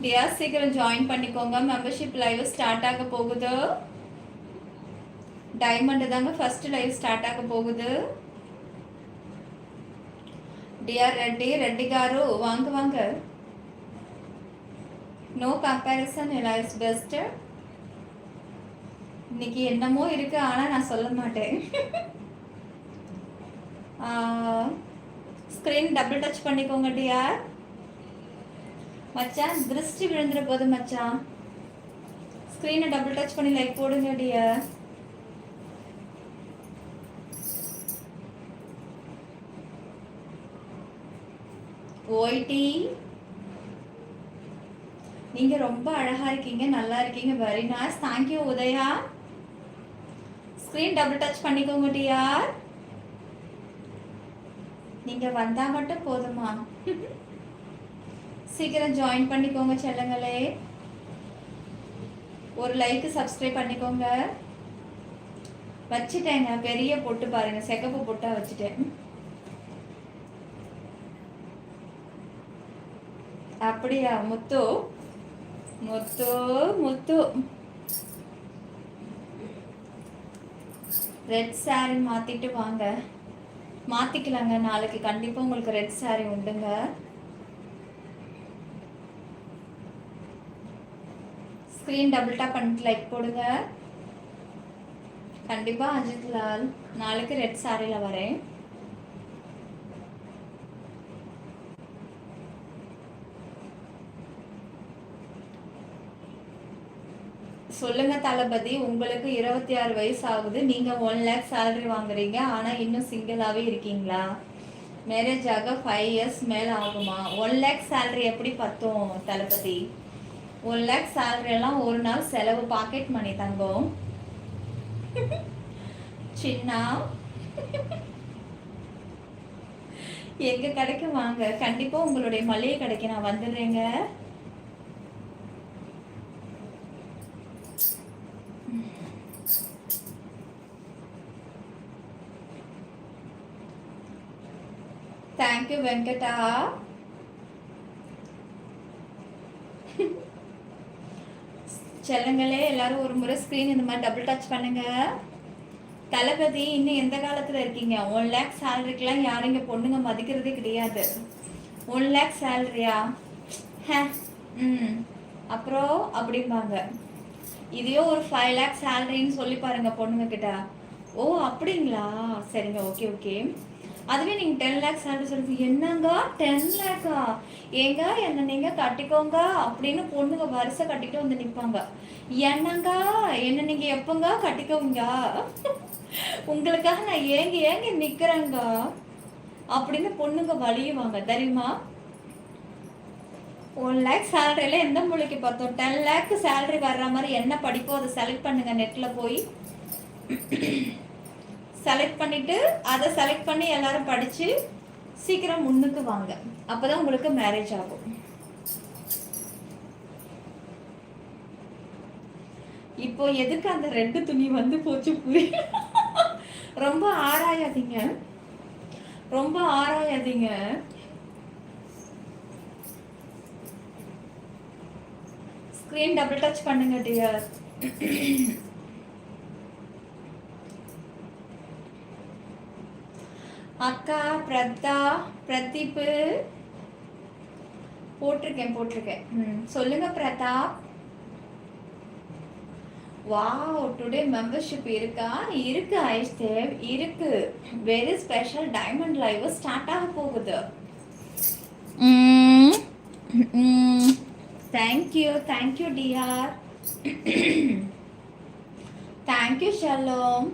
டியர் சீக்கிரம் ஜாயின் பண்ணிக்கோங்க. மெம்பர்ஷிப் லைவ் ஸ்டார்ட் ஆக போகுது. டைமண்ட் தாங்க ஃபர்ஸ்ட் லைவ் ஸ்டார்ட் ஆக போகுது. டியர் ரெட்டி காரு வாங்க வாங்க. No comparison life's best. இன்னைக்கு என்னமோ இருக்கு, ஆனா நான் சொல்ல மாட்டேன். ஸ்க்ரீன் டபுள் டச் பண்ணிக்கோங்க டியர். மச்சான் திருஷ்டி விழுந்துற போது மச்சான். ஸ்க்ரீனை டபுள் டச் பண்ணி லைக் போடுங்க டியர். ஓய்டி நீங்க ரொம்ப அழகா இருக்கீங்க, நல்லா இருக்கீங்க. Very nice, thank you Udaya. Screen double touch பண்ணிக்கோங்க டியர். நீங்க வந்தா மட்டும் போதுமா? சீக்கிரம் ஜாயின் பண்ணிக்கோங்க செல்லங்களே. ஒரு லைக் சப்ஸ்கிரைப் பண்ணிக்கோங்க. வச்சுட்டேங்க, பெரிய பொட்டு பாருங்க, செகப்பு பொட்டா வச்சுட்டேன். அப்படியா முத்து முத்து முத்து. ரெட் சாரி மாத்திட்டு வாங்க. மாத்திக்கலாங்க, நாளைக்கு கண்டிப்பா உங்களுக்கு ரெட் சாரி உண்டுங்க. ஸ்க்ரீன் டபுள் டாப் பண்ணிட்டு லைக் போடுங்க. கண்டிப்பா அஜித் லால் நாளைக்கு ரெட் சாரியில வரேன். சொல்லுங்க தளபதி, உங்களுக்கு 26 வயசு ஆகுது, நீங்க 1 lakh சேலரி வாங்குறீங்க, ஆனா இன்னும் சிங்கிளாவே இருக்கீங்களா? மேரேஜ் ஆக 5 years மேல ஆகுமா? 1 lakh சேலரி எப்படி பத்தும் தளபதி? 1 lakh சேலரி எல்லாம் ஒரு நாள் செலவு, பாக்கெட் மணி தங்கம். சின்ன எங்க கடைக்கு வாங்க, கண்டிப்பா உங்களுடைய மளிகை கடைக்கு நான் வந்துடுறேங்க. தேங்க்யூ வெங்கடா. செல்லுங்களே எல்லாரும் ஒரு முறை ஸ்க்ரீன் இந்த மாதிரி டபுள் டச் பண்ணுங்க. தளபதி இன்னும் எந்த காலத்துல இருக்கீங்க? 1 lakh சேலரிக்கெல்லாம் யாரும் இங்க பொண்ணுங்க மதிக்கிறதே கிடையாது. 1 lakh சேலரியா? அப்புறம் அப்படிம்பாங்க. இதையோ ஒரு 5 lakh சேலரின்னு சொல்லி பாருங்க பொண்ணுங்க கிட்ட. ஓ அப்படிங்களா, சரிங்க, ஓகே ஓகே. அதுவே நீங்கள் 10 lakh சேலரி சொல்லுங்க, என்னங்க 10 lakh ஏங்க என்ன நீங்கள் கட்டிக்கோங்க அப்படின்னு பொண்ணுங்க வரிசை கட்டிட்டு வந்து நிற்பாங்க. என்னங்க என்ன நீங்கள் எப்போங்க கட்டிக்கோங்க, உங்களுக்காக நான் ஏங்கி நிற்கிறேங்க அப்படின்னு பொண்ணுங்க வலியுவாங்க தெரியுமா? 1 lakh சேலரியில எந்த மொழிக்கு பார்த்தோம்? 10 lakh சேலரி வர்ற மாதிரி என்ன படிப்போ அதை செலக்ட் பண்ணுங்க. நெட்டில் போய் செலக்ட் பண்ணிட்டு அதை செலக்ட் பண்ணி எல்லாரும் படிச்சு சீக்கிரம் முன்னுக்கு வாங்க. அப்பதான் உங்களுக்கு மேரேஜ் ஆகும். இப்போ எதுக்கு அந்த ரெண்டு துணி வந்து போச்சு புரியல. ரொம்ப ஆராயாதீங்க, ரொம்ப ஆராயாதீங்க. ஸ்கிரீன் டபுள் டச் பண்ணுங்க டியர். அக்கா பிரதா பிரதீப் போட்டிருக்கேன். சொல்லுங்க பிரதாப். வாவ், டுடே மெம்பர்ஷிப் இருக்கா? இருக்கு ஐஸ்தேவ், இருக்கு. Very special diamond live start ஆக போகுது. Thank you TR. Thank you Shalom.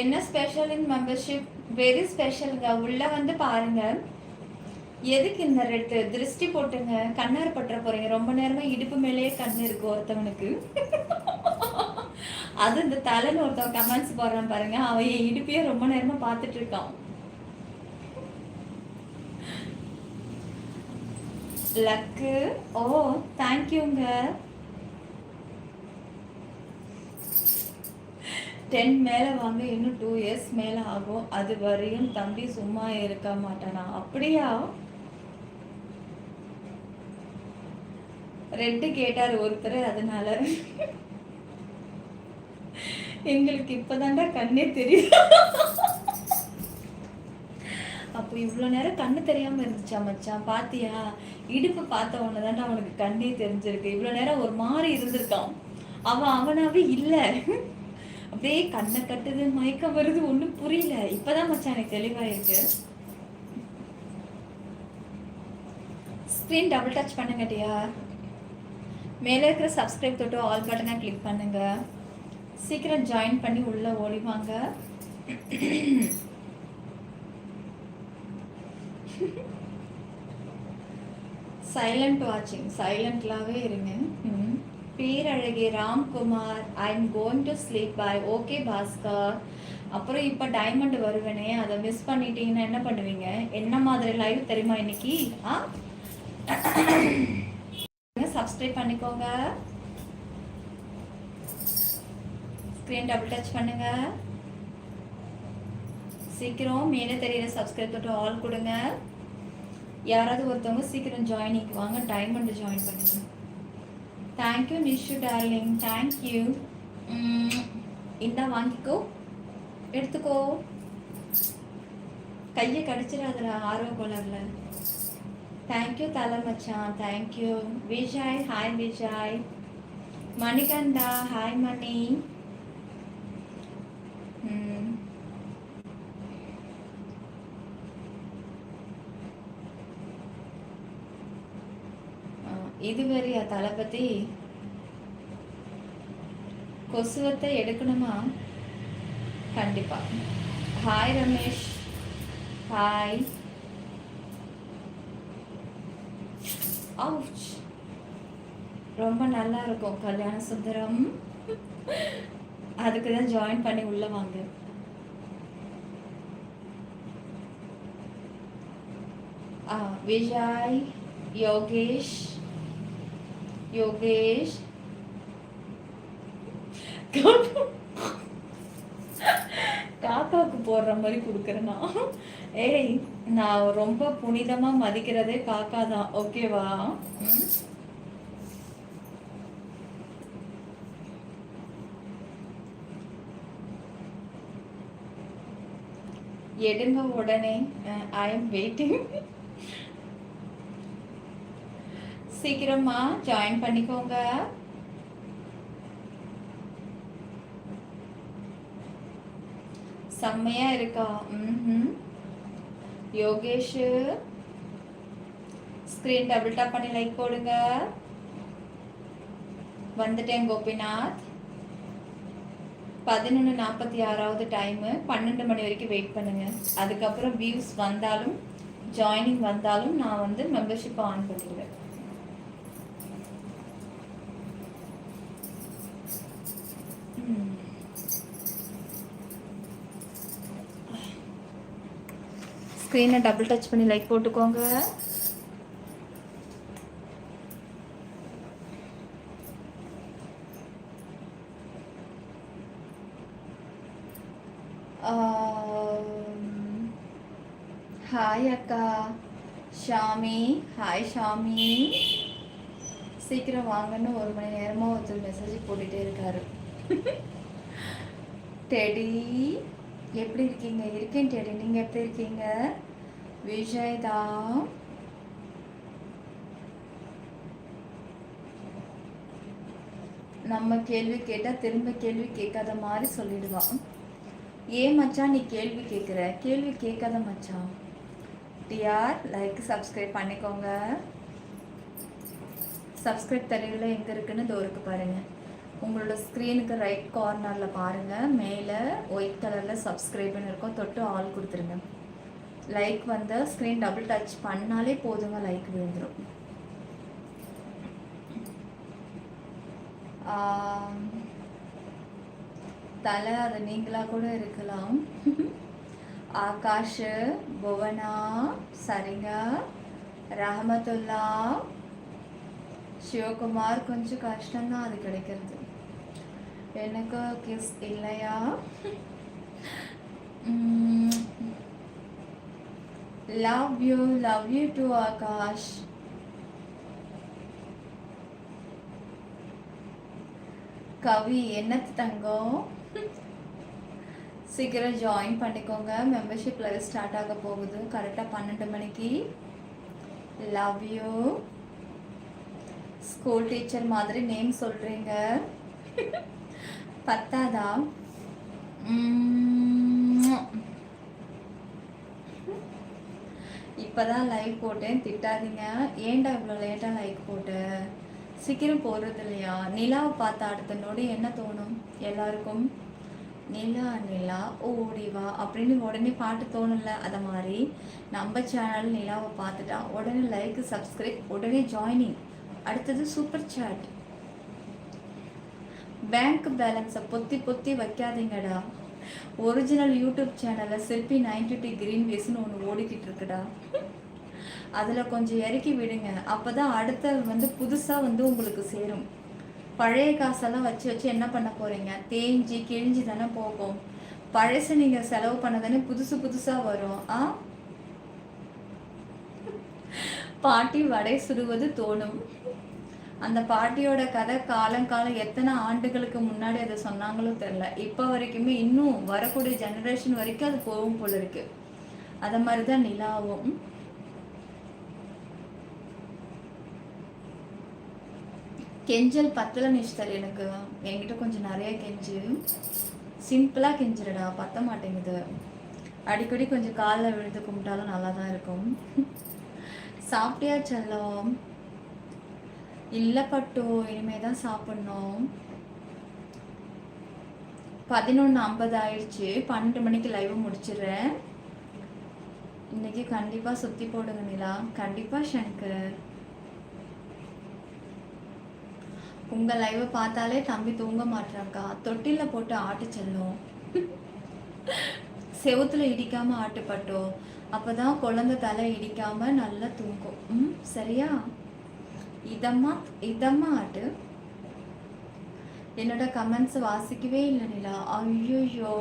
என்ன ஸ்பெஷல் இன் மெம்பர்ஷிப்? வெரி ஸ்பெஷலுங்க. உள்ள வந்து பாருங்க. எதுக்கு இந்த ரெட்டு திருஷ்டி போட்டுங்க, கண்ணாறு பற்ற போறீங்க. ரொம்ப நேரமா இடுப்பு மேலேயே கண்ணு இருக்கு ஒருத்தவனுக்கு. அது இந்த தலைன்னு ஒருத்தவன் கமெண்ட்ஸ் போடுறான் பாருங்க, அவன் என் இடுப்பையே ரொம்ப நேரமா பார்த்துட்டு இருக்கான். லக்கு. ஓ தேங்க்யூங்க. 10 மேல வாங்க, இன்னும் 2 years மேல ஆகும். அது வரையும் தம்பி சும்மா இருக்க மாட்டானா? அப்படியா? ரெட்டு கேட்டார் ஒருத்தர், அதனால எங்களுக்கு இப்பதான்டா கண்ணே தெரியும். அப்போ இவ்வளோ நேரம் கண்ணு தெரியாம இருந்துச்சா மச்சான்? பாத்தியா? இடுப்பு பார்த்த உடனே தான்டா அவனுக்கு கண்ணே தெரிஞ்சிருக்கு. இவ்வளோ நேரம் ஒரு மாதிரி இருந்திருக்கான். அவன் அவனாவே இல்லை. அப்படியே கண்ணை கட்டுது, மயக்கம் வருது, ஒன்றும் புரியல. இப்பதான் மச்சான் எனக்கு தெளிவாயிருக்கு. ஸ்க்ரீன் டபுள் டச் பண்ணுங்கட்டியா. மேலே இருக்கிற சப்ஸ்கிரைப் தொட்டு ஆல் பட்டனை கிளிக் பண்ணுங்க. சீக்கிரம் ஜாயின் பண்ணி உள்ள ஓடிவாங்க. சைலண்ட் வாட்சிங், சைலண்ட்லாவே இருங்க. பேரழகி Ramkumar, I am going to sleep bye. Okay Bhaskar. அப்புறம் இப்போ டைமண்ட் வருவேனே, அதை மிஸ் பண்ணிட்டீங்கன்னா என்ன பண்ணுவீங்க? என்ன மாதிரி லைவ் தெரியுமா இன்னைக்கு? சப்ஸ்கிரைப் பண்ணிக்கோங்க. ஸ்க்ரீன் டபுள் டச் பண்ணுங்க. சீக்கிரம் மேலே தெரியுற சப்ஸ்கிரைப் தொட்டு ஆல் கொடுங்க. யாராவது ஒருத்தவங்க சீக்கிரம் ஜாயினிங் வாங்க, டைமண்ட் ஜாயின் பண்ணுங்க. Thank you Nishu darling, thank you. இந்தா வாங்கிக்கோ, எடுத்துக்கோ. கையை கடிச்சிடாதுடா ஆர்வ கோளாறுல. தேங்க்யூ தலை மச்சான், thank you. Vijay, hi Vijay. Manikanda, hi Mani. இதுவரையா தளபதி? கொசுவத்தை எடுக்கணுமா? கண்டிப்பா. Hi Ramesh, hi. அவுச், ரொம்ப நல்லா இருக்கும் கல்யாண சுந்தரம். அதுக்கு தான் ஜாயின் பண்ணி உள்ள வாங்க. விஜய், யோகேஷ், யோகேஷ் காக்காவுக்கு போடுற மாதிரி கொடுக்குறேன்னா. ஏய், நான் ரொம்ப புனிதமா மதிக்கிறதே காக்கா தான், ஓகேவா? எடுங்க உடனே. I am waiting. சீக்கிரமா ஜாயின் பண்ணிக்கோங்க. செம்மையா இருக்கா? யோகேஷ், ஸ்கிரீன் டபுள் டாப் பண்ணி லைக் போடுங்க. வந்துட்டேன் கோபிநாத். 11:46 டைமு. 12 மணி வரைக்கும் வெயிட் பண்ணுங்க. அதுக்கப்புறம் வியூஸ் வந்தாலும் ஜாயினிங் வந்தாலும் நான் வந்து மெம்பர்ஷிப் ஆன் பண்ணிடுவேன். ஸ்க்ரீனை டபுள் டச் பண்ணி லைக் போட்டுக்கோங்க. ஹாய் அக்கா ஷாமி, ஹாய் ஷாமி. சீக்கிரம் வாங்கன்னு 1 மணி நேரமாக ஒருத்தர் மெசேஜ் போட்டுகிட்டே இருக்காரு. டெடி எப்படி இருக்கீங்க? இருக்கேன் டெடி, நீங்கள் எப்படி இருக்கீங்க? விஜய் தான். நம்ம கேள்வி கேட்டால் திரும்ப கேள்வி கேட்காத மாதிரி சொல்லிடுவான். ஏன் மச்சான் நீ கேள்வி கேட்குற? கேள்வி கேட்காத மச்சான். டிஆர் லைக் சப்ஸ்கிரைப் பண்ணிக்கோங்க. சப்ஸ்கிரைப் தெரியல எங்கே இருக்குன்னு தோருக்கு பாருங்கள். உங்களோட ஸ்க்ரீனுக்கு ரைட் கார்னரில் பாருங்கள், மேலே ஒயிட் கலரில் சப்ஸ்கிரைப்னு இருக்கும், தொட்டு ஆல் கொடுத்துருங்க. லைக் வந்து ஸ்க்ரீன் டபுள் டச் பண்ணாலே போதுங்க, லைக் விழுந்துடும். தலை அது நீங்களாக கூட இருக்கலாம். ஆகாஷ், புவனா, சரிங்க, ரஹமத்துல்லா, சிவகுமார். கொஞ்சம் கஷ்டம்தான் அது கிடைக்கிறது. எனக்கு கிஸ் இல்லையா? Love you too Akash. Kavi என்னத்து தங்கம், சீக்கிரம் ஜாயின் பண்ணிக்கோங்க. மெம்பர்ஷிப் லைவ் ஸ்டார்ட் ஆக போகுது கரெக்டாக 12 மணிக்கு. Love you. ஸ்கூல் டீச்சர் மாதிரி நேம் சொல்கிறீங்க, பத்தாதா? இப்போதான் லைக் போட்டேன், திட்டாதீங்க. ஏன்டா இவ்வளோ லேட்டாக லைக் போட்டு? சீக்கிரம் போடுறது இல்லையா? நிலாவை பார்த்தா அடுத்த நொடி என்ன தோணும் எல்லாருக்கும்? நிலா நிலா ஓடிவா அப்படின்னு உடனே பாட்டு தோணும்ல, அதை மாதிரி நம்ம சேனல் நிலாவை பார்த்துட்டா உடனே லைக், சப்ஸ்கிரைப், உடனே ஜாயினிங், அடுத்தது சூப்பர் சாட். பேங்க் பேலன்ஸை பொத்தி பொத்தி வைக்காதீங்கடா. ஒரிஜினல் யூடியூப் சேனலில் செல்ஃபி 92 கிரீன் வேஸ்ன்னு ஒன்று ஓடிக்கிட்டு இருக்குடா, அதில் கொஞ்சம் இறக்கி விடுங்க. அப்போ தான் அடுத்த புதுசாக உங்களுக்கு சேரும். பழைய காசெல்லாம் வச்சு வச்சு என்ன பண்ண போகிறீங்க? தேஞ்சி கிழிஞ்சி தானே போகும். பழசு நீங்கள் செலவு பண்ண தானே புதுசு புதுசாக வரும். பாட்டி வடை சுடுவது தோணும். அந்த பாட்டியோட கதை காலம் எத்தனை ஆண்டுகளுக்கு முன்னாடி அதை சொன்னாங்களோ தெரில. இப்போ வரைக்குமே இன்னும் வரக்கூடிய ஜெனரேஷன் வரைக்கும் அது போகும் போல இருக்கு. அதை மாதிரி தான் நிலாவும். கெஞ்சல் பத்தல நிஷ்டர், எனக்கு என்கிட்ட கொஞ்சம் நிறைய கெஞ்சு. சிம்பிளாக கெஞ்சிடடா, பத்த மாட்டேங்குது. அடிக்கடி கொஞ்சம் காலில் விழுந்து கும்பிட்டாலும் நல்லா தான் இருக்கும். சாப்பிட்டியா செல்லம்? இல்லை பட்டு, இனிமே தான் சாப்பிட்ணும். 11:50 ஆயிடுச்சு. 12 மணிக்கு லைவ் முடிச்சிடுறேன். இன்னைக்கு கண்டிப்பாக சுற்றி போடுங்க நிலா. கண்டிப்பாக சங்கர். உங்கள் லைவை பார்த்தாலே தம்பி தூங்க மாட்டாக்கா. தொட்டிலில் போட்டு ஆட்டு செல்லும், செவுத்துல இடிக்காமல் ஆட்டுப்பட்டோம். அப்போ தான் குழந்தை தலை இடிக்காமல் நல்லா தூங்கும். சரியா? இதம்மா ஆட்டு. என்னோட கமெண்ட்ஸ் வாசிக்கவே இல்லை நிலா. ஐயோ,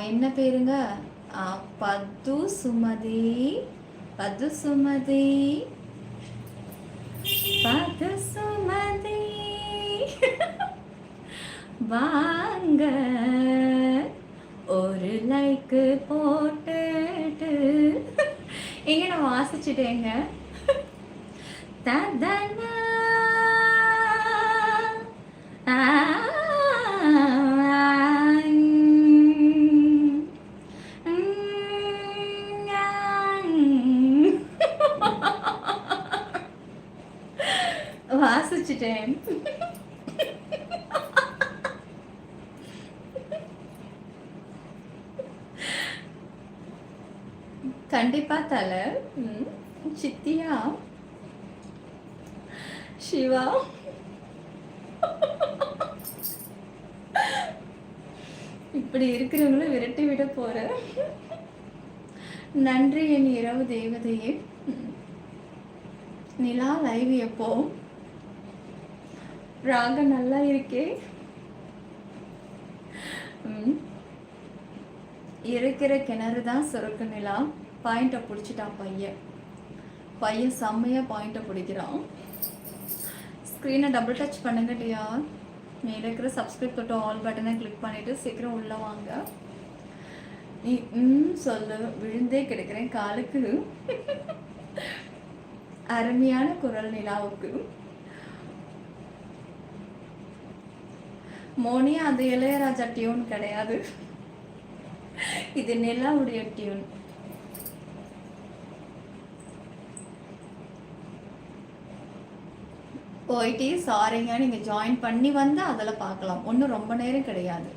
என்ன பேருங்க? பத்து சுமதி, பத்து சுமதி, பத்து சுமதி வாங்க ஒரு லைக்கு போட்டுட்டு. எங்க நான் வாசிச்சுட்டேங்க. ததனா வாசிச்சுட்டேன். கண்டிப்பா தலை. சித்தியா, சிவா, இப்படி இருக்கிறவங்களும் விரட்டி விட போற. நன்றி என் இரவு தேவதையே. நிலா லைவ் எப்போ? ராக நல்லா இருக்கே. இருக்கிற கிணறு தான் சுருக்கு நிலா. பாயிண்ட்டை பிடிச்சிட்டான் பையன் செம்மையாக பாயிண்ட்டை பிடிக்கிறான். ஸ்க்ரீனை டபுள் டச் பண்ணுங்க டியா. மேலே இருக்கிற சப்ஸ்கிரைப் தொட்டு ஆல் பட்டனை கிளிக் பண்ணிவிட்டு சீக்கிரம் உள்ளே வாங்க. சொல்லு, விழுந்தே கிடைக்கிறேன் காலுக்கு. அருமையான குரல் நிலாவுக்கு. மோனியா, அது இளையராஜா டியூன் கிடையாது, இது நிலாவுடைய டியூன். போயிட்டு சாரிங்க, நீங்கள் ஜாயின் பண்ணி வந்தால் அதில் பார்க்கலாம். ஒன்றும் ரொம்ப நேரம் கிடையாது.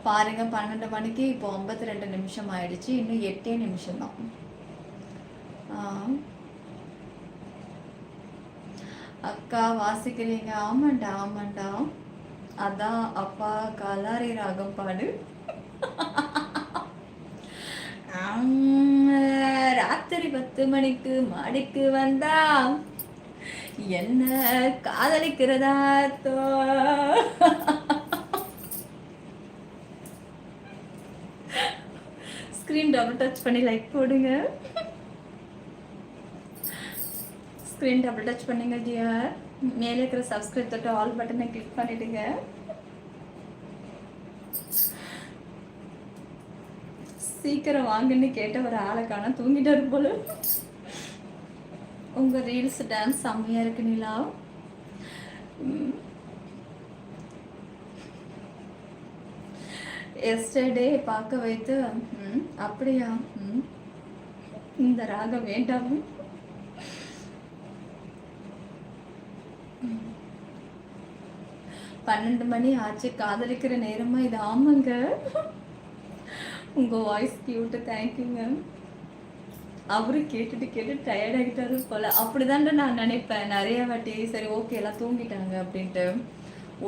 பாருங்கள், 12 மணிக்கு இப்போ 52 நிமிஷம் ஆயிடுச்சு. இன்னும் 8 நிமிஷம் தான். அக்கா வாசிக்கிறீங்க? ஆமாண்டா ஆமாண்டா. அதான் அப்பா கலாரி ராகம் பாடு. ராத்திரி 10 மணிக்கு மாடிக்கு வந்தா என்ன காதலிக்கிறதா? ஸ்க்ரீன் டபுள் டச் பண்ணி லைக் போடுங்க. ஸ்க்ரீன் டபுள் டச் பண்ணுங்க டியர். மேலே இருக்கிற சப்ஸ்கிரைப் தொட்டு ஆல் பட்டனை கிளிக் பண்ணிடுங்க. சீக்கிரம் வாங்கன்னு கேட்ட ஒரு ஆளை காண தூங்கிட்டாரு போல. உங்க ரீல்ஸ் டான்ஸ் செம்மையா இருக்கு நிலா. எஸ்டர்டே பார்க்க வைத்து அப்படியா இந்த ராகம் வேண்டாம். பன்னெண்டு மணி ஆச்சு, காதலிக்கிற நேரமா இது? ஆமாங்க, உங்க வாய்ஸ் கியூட்டு, தேங்க்யூங்க. அவரு கேட்டுட்டு டயர்ட் ஆகிட்டாரு போல. அப்படிதான்டா நான் நினைப்பேன் நிறைய வாட்டி. சரி ஓகே எல்லாம் தூங்கிட்டாங்க அப்படின்ட்டு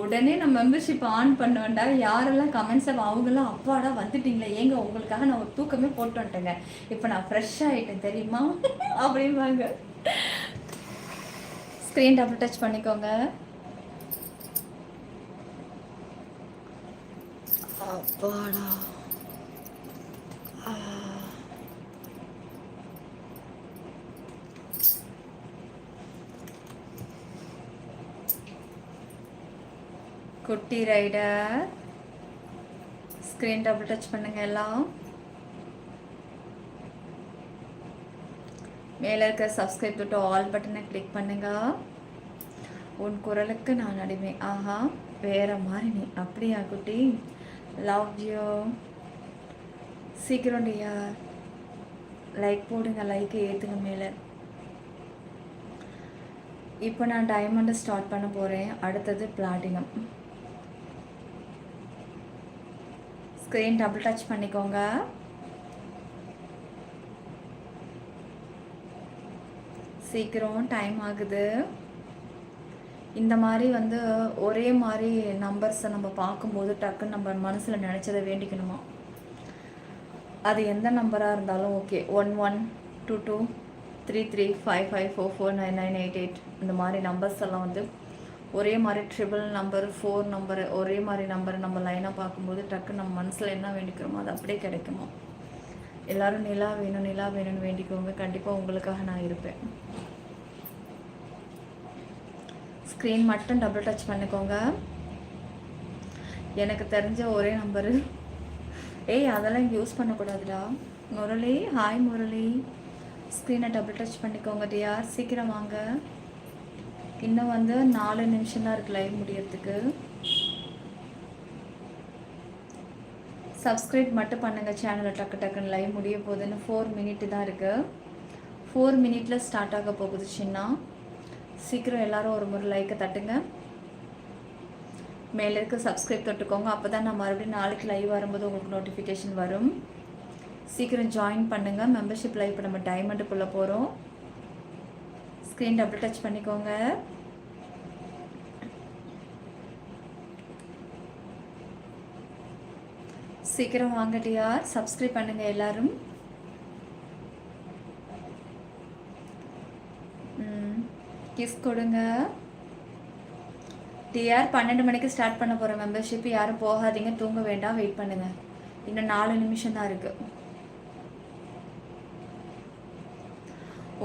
உடனே நான் மெம்பர்ஷிப் ஆன் பண்ணுவேன்டா. யாரெல்லாம் கமெண்ட்ஸ் அவங்கெல்லாம் அப்பாடா வந்துட்டீங்களே, ஏங்க உங்களுக்காக நான் ஒரு தூக்கமே போட்டு வந்துட்டேங்க, இப்போ நான் ஃப்ரெஷ் ஆகிட்டேன் தெரியுமா அப்படின்வாங்க. ஸ்க்ரீன் டபுள் டச் பண்ணிக்கோங்க. அப்பாடா குட்டி ரைடர். ஸ்க்ரீன் டபுள் டச் பண்ணுங்க எல்லாம். மேலே இருக்கிற சப்ஸ்கிரைப் தொட்டு ஆல் பட்டனை கிளிக் பண்ணுங்க. உன் குரலுக்கு நான் அடிமை. ஆஹா வேற மாதிரி நீ. அப்படியா குட்டி? Love you. சீக்கிரம் டியா லைக் போடுங்க, லைக்கை ஏற்றுங்க மேலே. இப்போ நான் டைமண்டை ஸ்டார்ட் பண்ண போகிறேன். அடுத்தது பிளாட்டினம். ஸ்க்ரீன் டபுள் டச் பண்ணிக்கோங்க. சீக்கிரம் டைம் ஆகுது. இந்த மாதிரி ஒரே மாதிரி நம்பர்ஸை நம்ம பார்க்கும்போது டக்குன்னு நம்ம மனசில் நினச்சதை வேண்டிக்கணுமா. அது எந்த நம்பராக இருந்தாலும் ஓகே. 1122 33 55 44 99 88 இந்த மாதிரி நம்பர்ஸ் எல்லாம் ஒரே மாதிரி ட்ரிபிள் நம்பர் 4 நம்பர் ஒரே மாதிரி நம்பர் நம்ம லைனாக பார்க்கும்போது டக்குன்னு நம்ம மனசில் என்ன வேண்டிக்கிறோமோ அது அப்படியே கிடைக்குமா. எல்லோரும் நிலா வேணும் நிலா வேணும்னு வேண்டிக்கோங்க. கண்டிப்பாக உங்களுக்காக நான் இருப்பேன். ஸ்க்ரீன் மட்டும் டபுள் டச் பண்ணிக்கோங்க. எனக்கு தெரிஞ்ச ஒரே நம்பரு. ஏய் அதெல்லாம் யூஸ் பண்ணக்கூடாதுடா. முரளி, ஹாய் முரளி. ஸ்க்ரீனை டபுள் டச் பண்ணிக்கோங்க டியார். சீக்கிரம் வாங்க. இன்னும் 4 நிமிஷம் தான் இருக்குது லைவ் முடியறதுக்கு. சப்ஸ்கிரைப் மட்டும் பண்ணுங்கள் சேனலை. டக்குன்னு லைவ் முடிய போகுதுன்னு 4 மினிட்டு தான் இருக்குது. 4 மினிட்டில் ஸ்டார்ட் ஆக போகுது சின்ன. சீக்கிரம் எல்லோரும் ஒரு முறை லைக்கை தட்டுங்க. மேலே இருக்க சப்ஸ்கிரைப் தொட்டுக்கோங்க. அப்போ தான் நான் மறுபடியும் நாளைக்கு லைவ் வரும்போது உங்களுக்கு நோட்டிஃபிகேஷன் வரும். சீக்கிரம் ஜாயின் பண்ணுங்கள். மெம்பர்ஷிப் லைவ் இப்போ நம்ம டைமண்டுக்குள்ளே போகிறோம். ஸ்க்ரீன் டபுள் டச் பண்ணிக்கோங்க. சீக்கிரம் வாங்க டியார். சப்ஸ்கிரைப் பண்ணுங்கள் எல்லோரும். கிஸ் கொடுங்க டிஆர். 12 மணிக்கு ஸ்டார்ட் பண்ண போகிற மெம்பர்ஷிப். யாரும் போகாதீங்க, தூங்க வேண்டாம், வெயிட் பண்ணுங்கள். இன்னும் 4 நிமிஷம் தான் இருக்குது.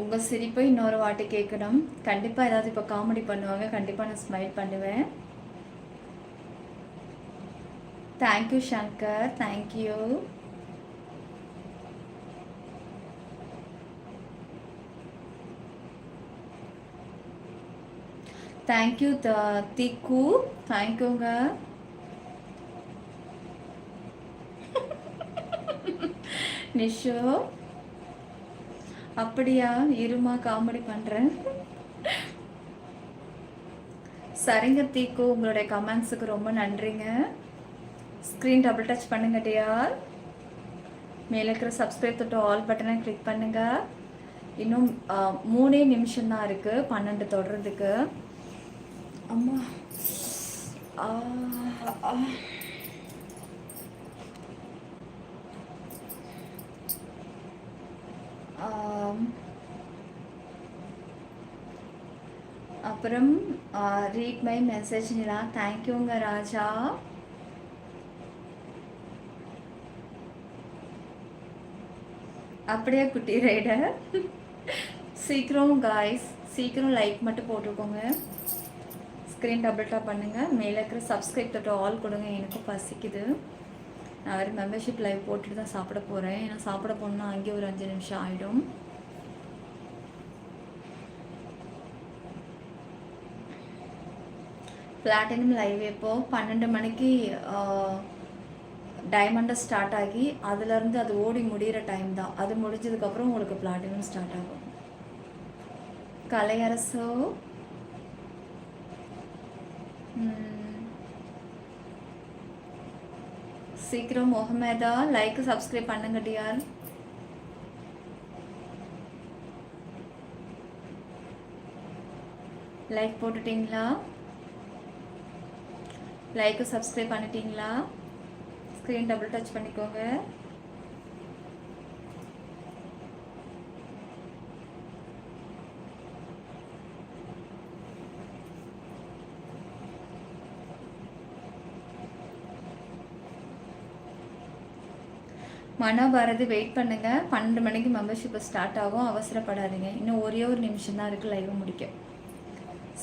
உங்கள் சிரிப்பை இன்னொரு வாட்டி கேட்கணும். கண்டிப்பாக ஏதாவது இப்போ காமெடி பண்ணுவாங்க, கண்டிப்பாக நான் ஸ்மைல் பண்ணுவேன். Thank you Shankar, thank you. தேங்க்யூ திக்கு, தேங்க்யூங்க. நிஷோ அப்படியா? இருமா காமெடி பண்ணுறேன். சரிங்க தீக்கு, உங்களுடைய கமெண்ட்ஸுக்கு ரொம்ப நன்றிங்க. ஸ்க்ரீன் டபுள் டச் பண்ணுங்க டியார். மேலே இருக்கிற சப்ஸ்கிரைப் தொட்டு ஆல் பட்டனை கிளிக் பண்ணுங்க. இன்னும் 3 நிமிஷம் தான் இருக்குது 12 தொடர்றதுக்கு. அம்மா அப்புறம் ரீட் மை மெசேஜ் நிலா. தேங்க்யூங்க ராஜா. அப்படியே குட்டி ரைடர். சீக்கிரம் காய்ஸ் சீக்கிரம் லைக் மட்டும் போட்டுக்கோங்க. ஸ்க்ரீன் டபுள் டாப் பண்ணுங்கள். மேலே இருக்கிற சப்ஸ்கிரைப் தொட்டு ஆல் கொடுங்க. எனக்கும் பசிக்குது. நான் வேறு மெம்பர்ஷிப் லைவ் போட்டுட்டு தான் சாப்பிட போகிறேன். ஏன்னா சாப்பிட போகணுன்னா அங்கே ஒரு 5 நிமிஷம் ஆகிடும். பிளாட்டினம் லைவ் எப்போது 12 மணிக்கு டைமண்டை ஸ்டார்ட் ஆகி அதுலேருந்து அது ஓடி முடிகிற டைம் தான். அது முடிஞ்சதுக்கப்புறம் உங்களுக்கு பிளாட்டினம் ஸ்டார்ட் ஆகும். கலையரசோ சீக்கிரம் முகமேதா லைக் சப்ஸ்கிரைப் பண்ணுங்க டியார். லைக் போட்டுட்டிங்களா? லைக்கு சப்ஸ்கிரைப் பண்ணிட்டீங்களா? ஸ்க்ரீன் டபுள் டச் பண்ணிக்கோங்க. மனோபாரதி வெயிட் பண்ணுங்கள். 12 மணிக்கு மெம்பர்ஷிப்பு ஸ்டார்ட் ஆகும். அவசரப்படாதீங்க. இன்னும் ஒரே ஒரு நிமிஷம் தான் இருக்குது லைவ் முடிக்க.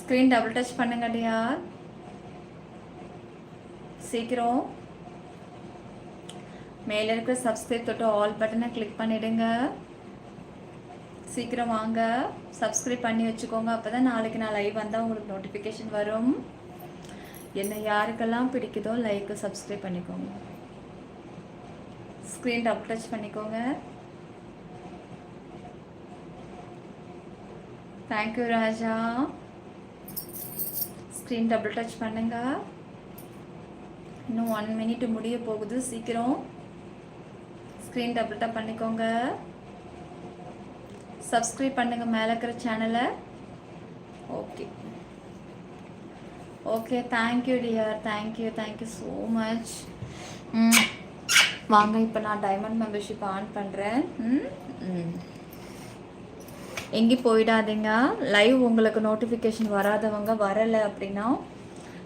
ஸ்க்ரீன் டபுள் டச் பண்ணுங்க டியார். சீக்கிரம் மேலே இருக்கிற சப்ஸ்கிரைப் தொட்டு ஆல் பட்டனை கிளிக் பண்ணிவிடுங்க. சீக்கிரம் வாங்க, சப்ஸ்கிரைப் பண்ணி வச்சுக்கோங்க. அப்போ தான் நாளைக்கு நான் லைவ் வந்தால் உங்களுக்கு நோட்டிஃபிகேஷன் வரும். என்ன யாருக்கெல்லாம் பிடிக்குதோ லைக்கு சப்ஸ்கிரைப் பண்ணிக்கோங்க. ஸ்க்ரீன் டபுள் டச் பண்ணிக்கோங்க. தேங்க்யூ ராஜா. ஸ்க்ரீன் டபுள் டச் பண்ணுங்க. இன்னும் 1 மினிட் முடிய போகுது. சீக்கிரம் ஸ்க்ரீன் டபுள் டாப் பண்ணிக்கோங்க. சப்ஸ்கிரைப் பண்ணுங்கள் மேலே இருக்கிற சேனலை. Okay okay, thank you dear. Thank you so much. வாங்க, இப்போ நான் டைமண்ட் மெம்பர்ஷிப் ஆன் பண்ணுறேன். எங்கேயும் போயிடாதீங்க. லைவ் உங்களுக்கு நோட்டிஃபிகேஷன் வராதவங்க வரலை அப்படின்னா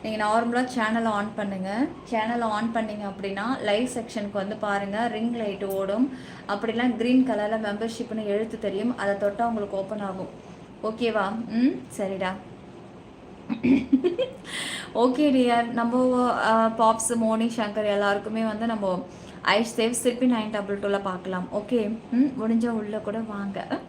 நீங்கள் நார்மலாக சேனலை ஆன் பண்ணுங்கள். சேனலை ஆன் பண்ணிங்க அப்படின்னா லைவ் செக்ஷனுக்கு வந்து பாருங்கள், ரிங் லைட் ஓடும். அப்படிலாம் க்ரீன் கலரில் மெம்பர்ஷிப்னு எழுத்து தெரியும். அதை தொட்டால் உங்களுக்கு ஓப்பன் ஆகும். ஓகேவா? சரிடா. Okay dear. நம்ம பாப்ஸ், மோனி, சங்கர் எல்லாருக்குமே வந்து நம்ம ஐஸ் சேவ் திருப்பி 922 பார்க்கலாம். ஓகே, முடிஞ்சால் உள்ளே கூட வாங்க.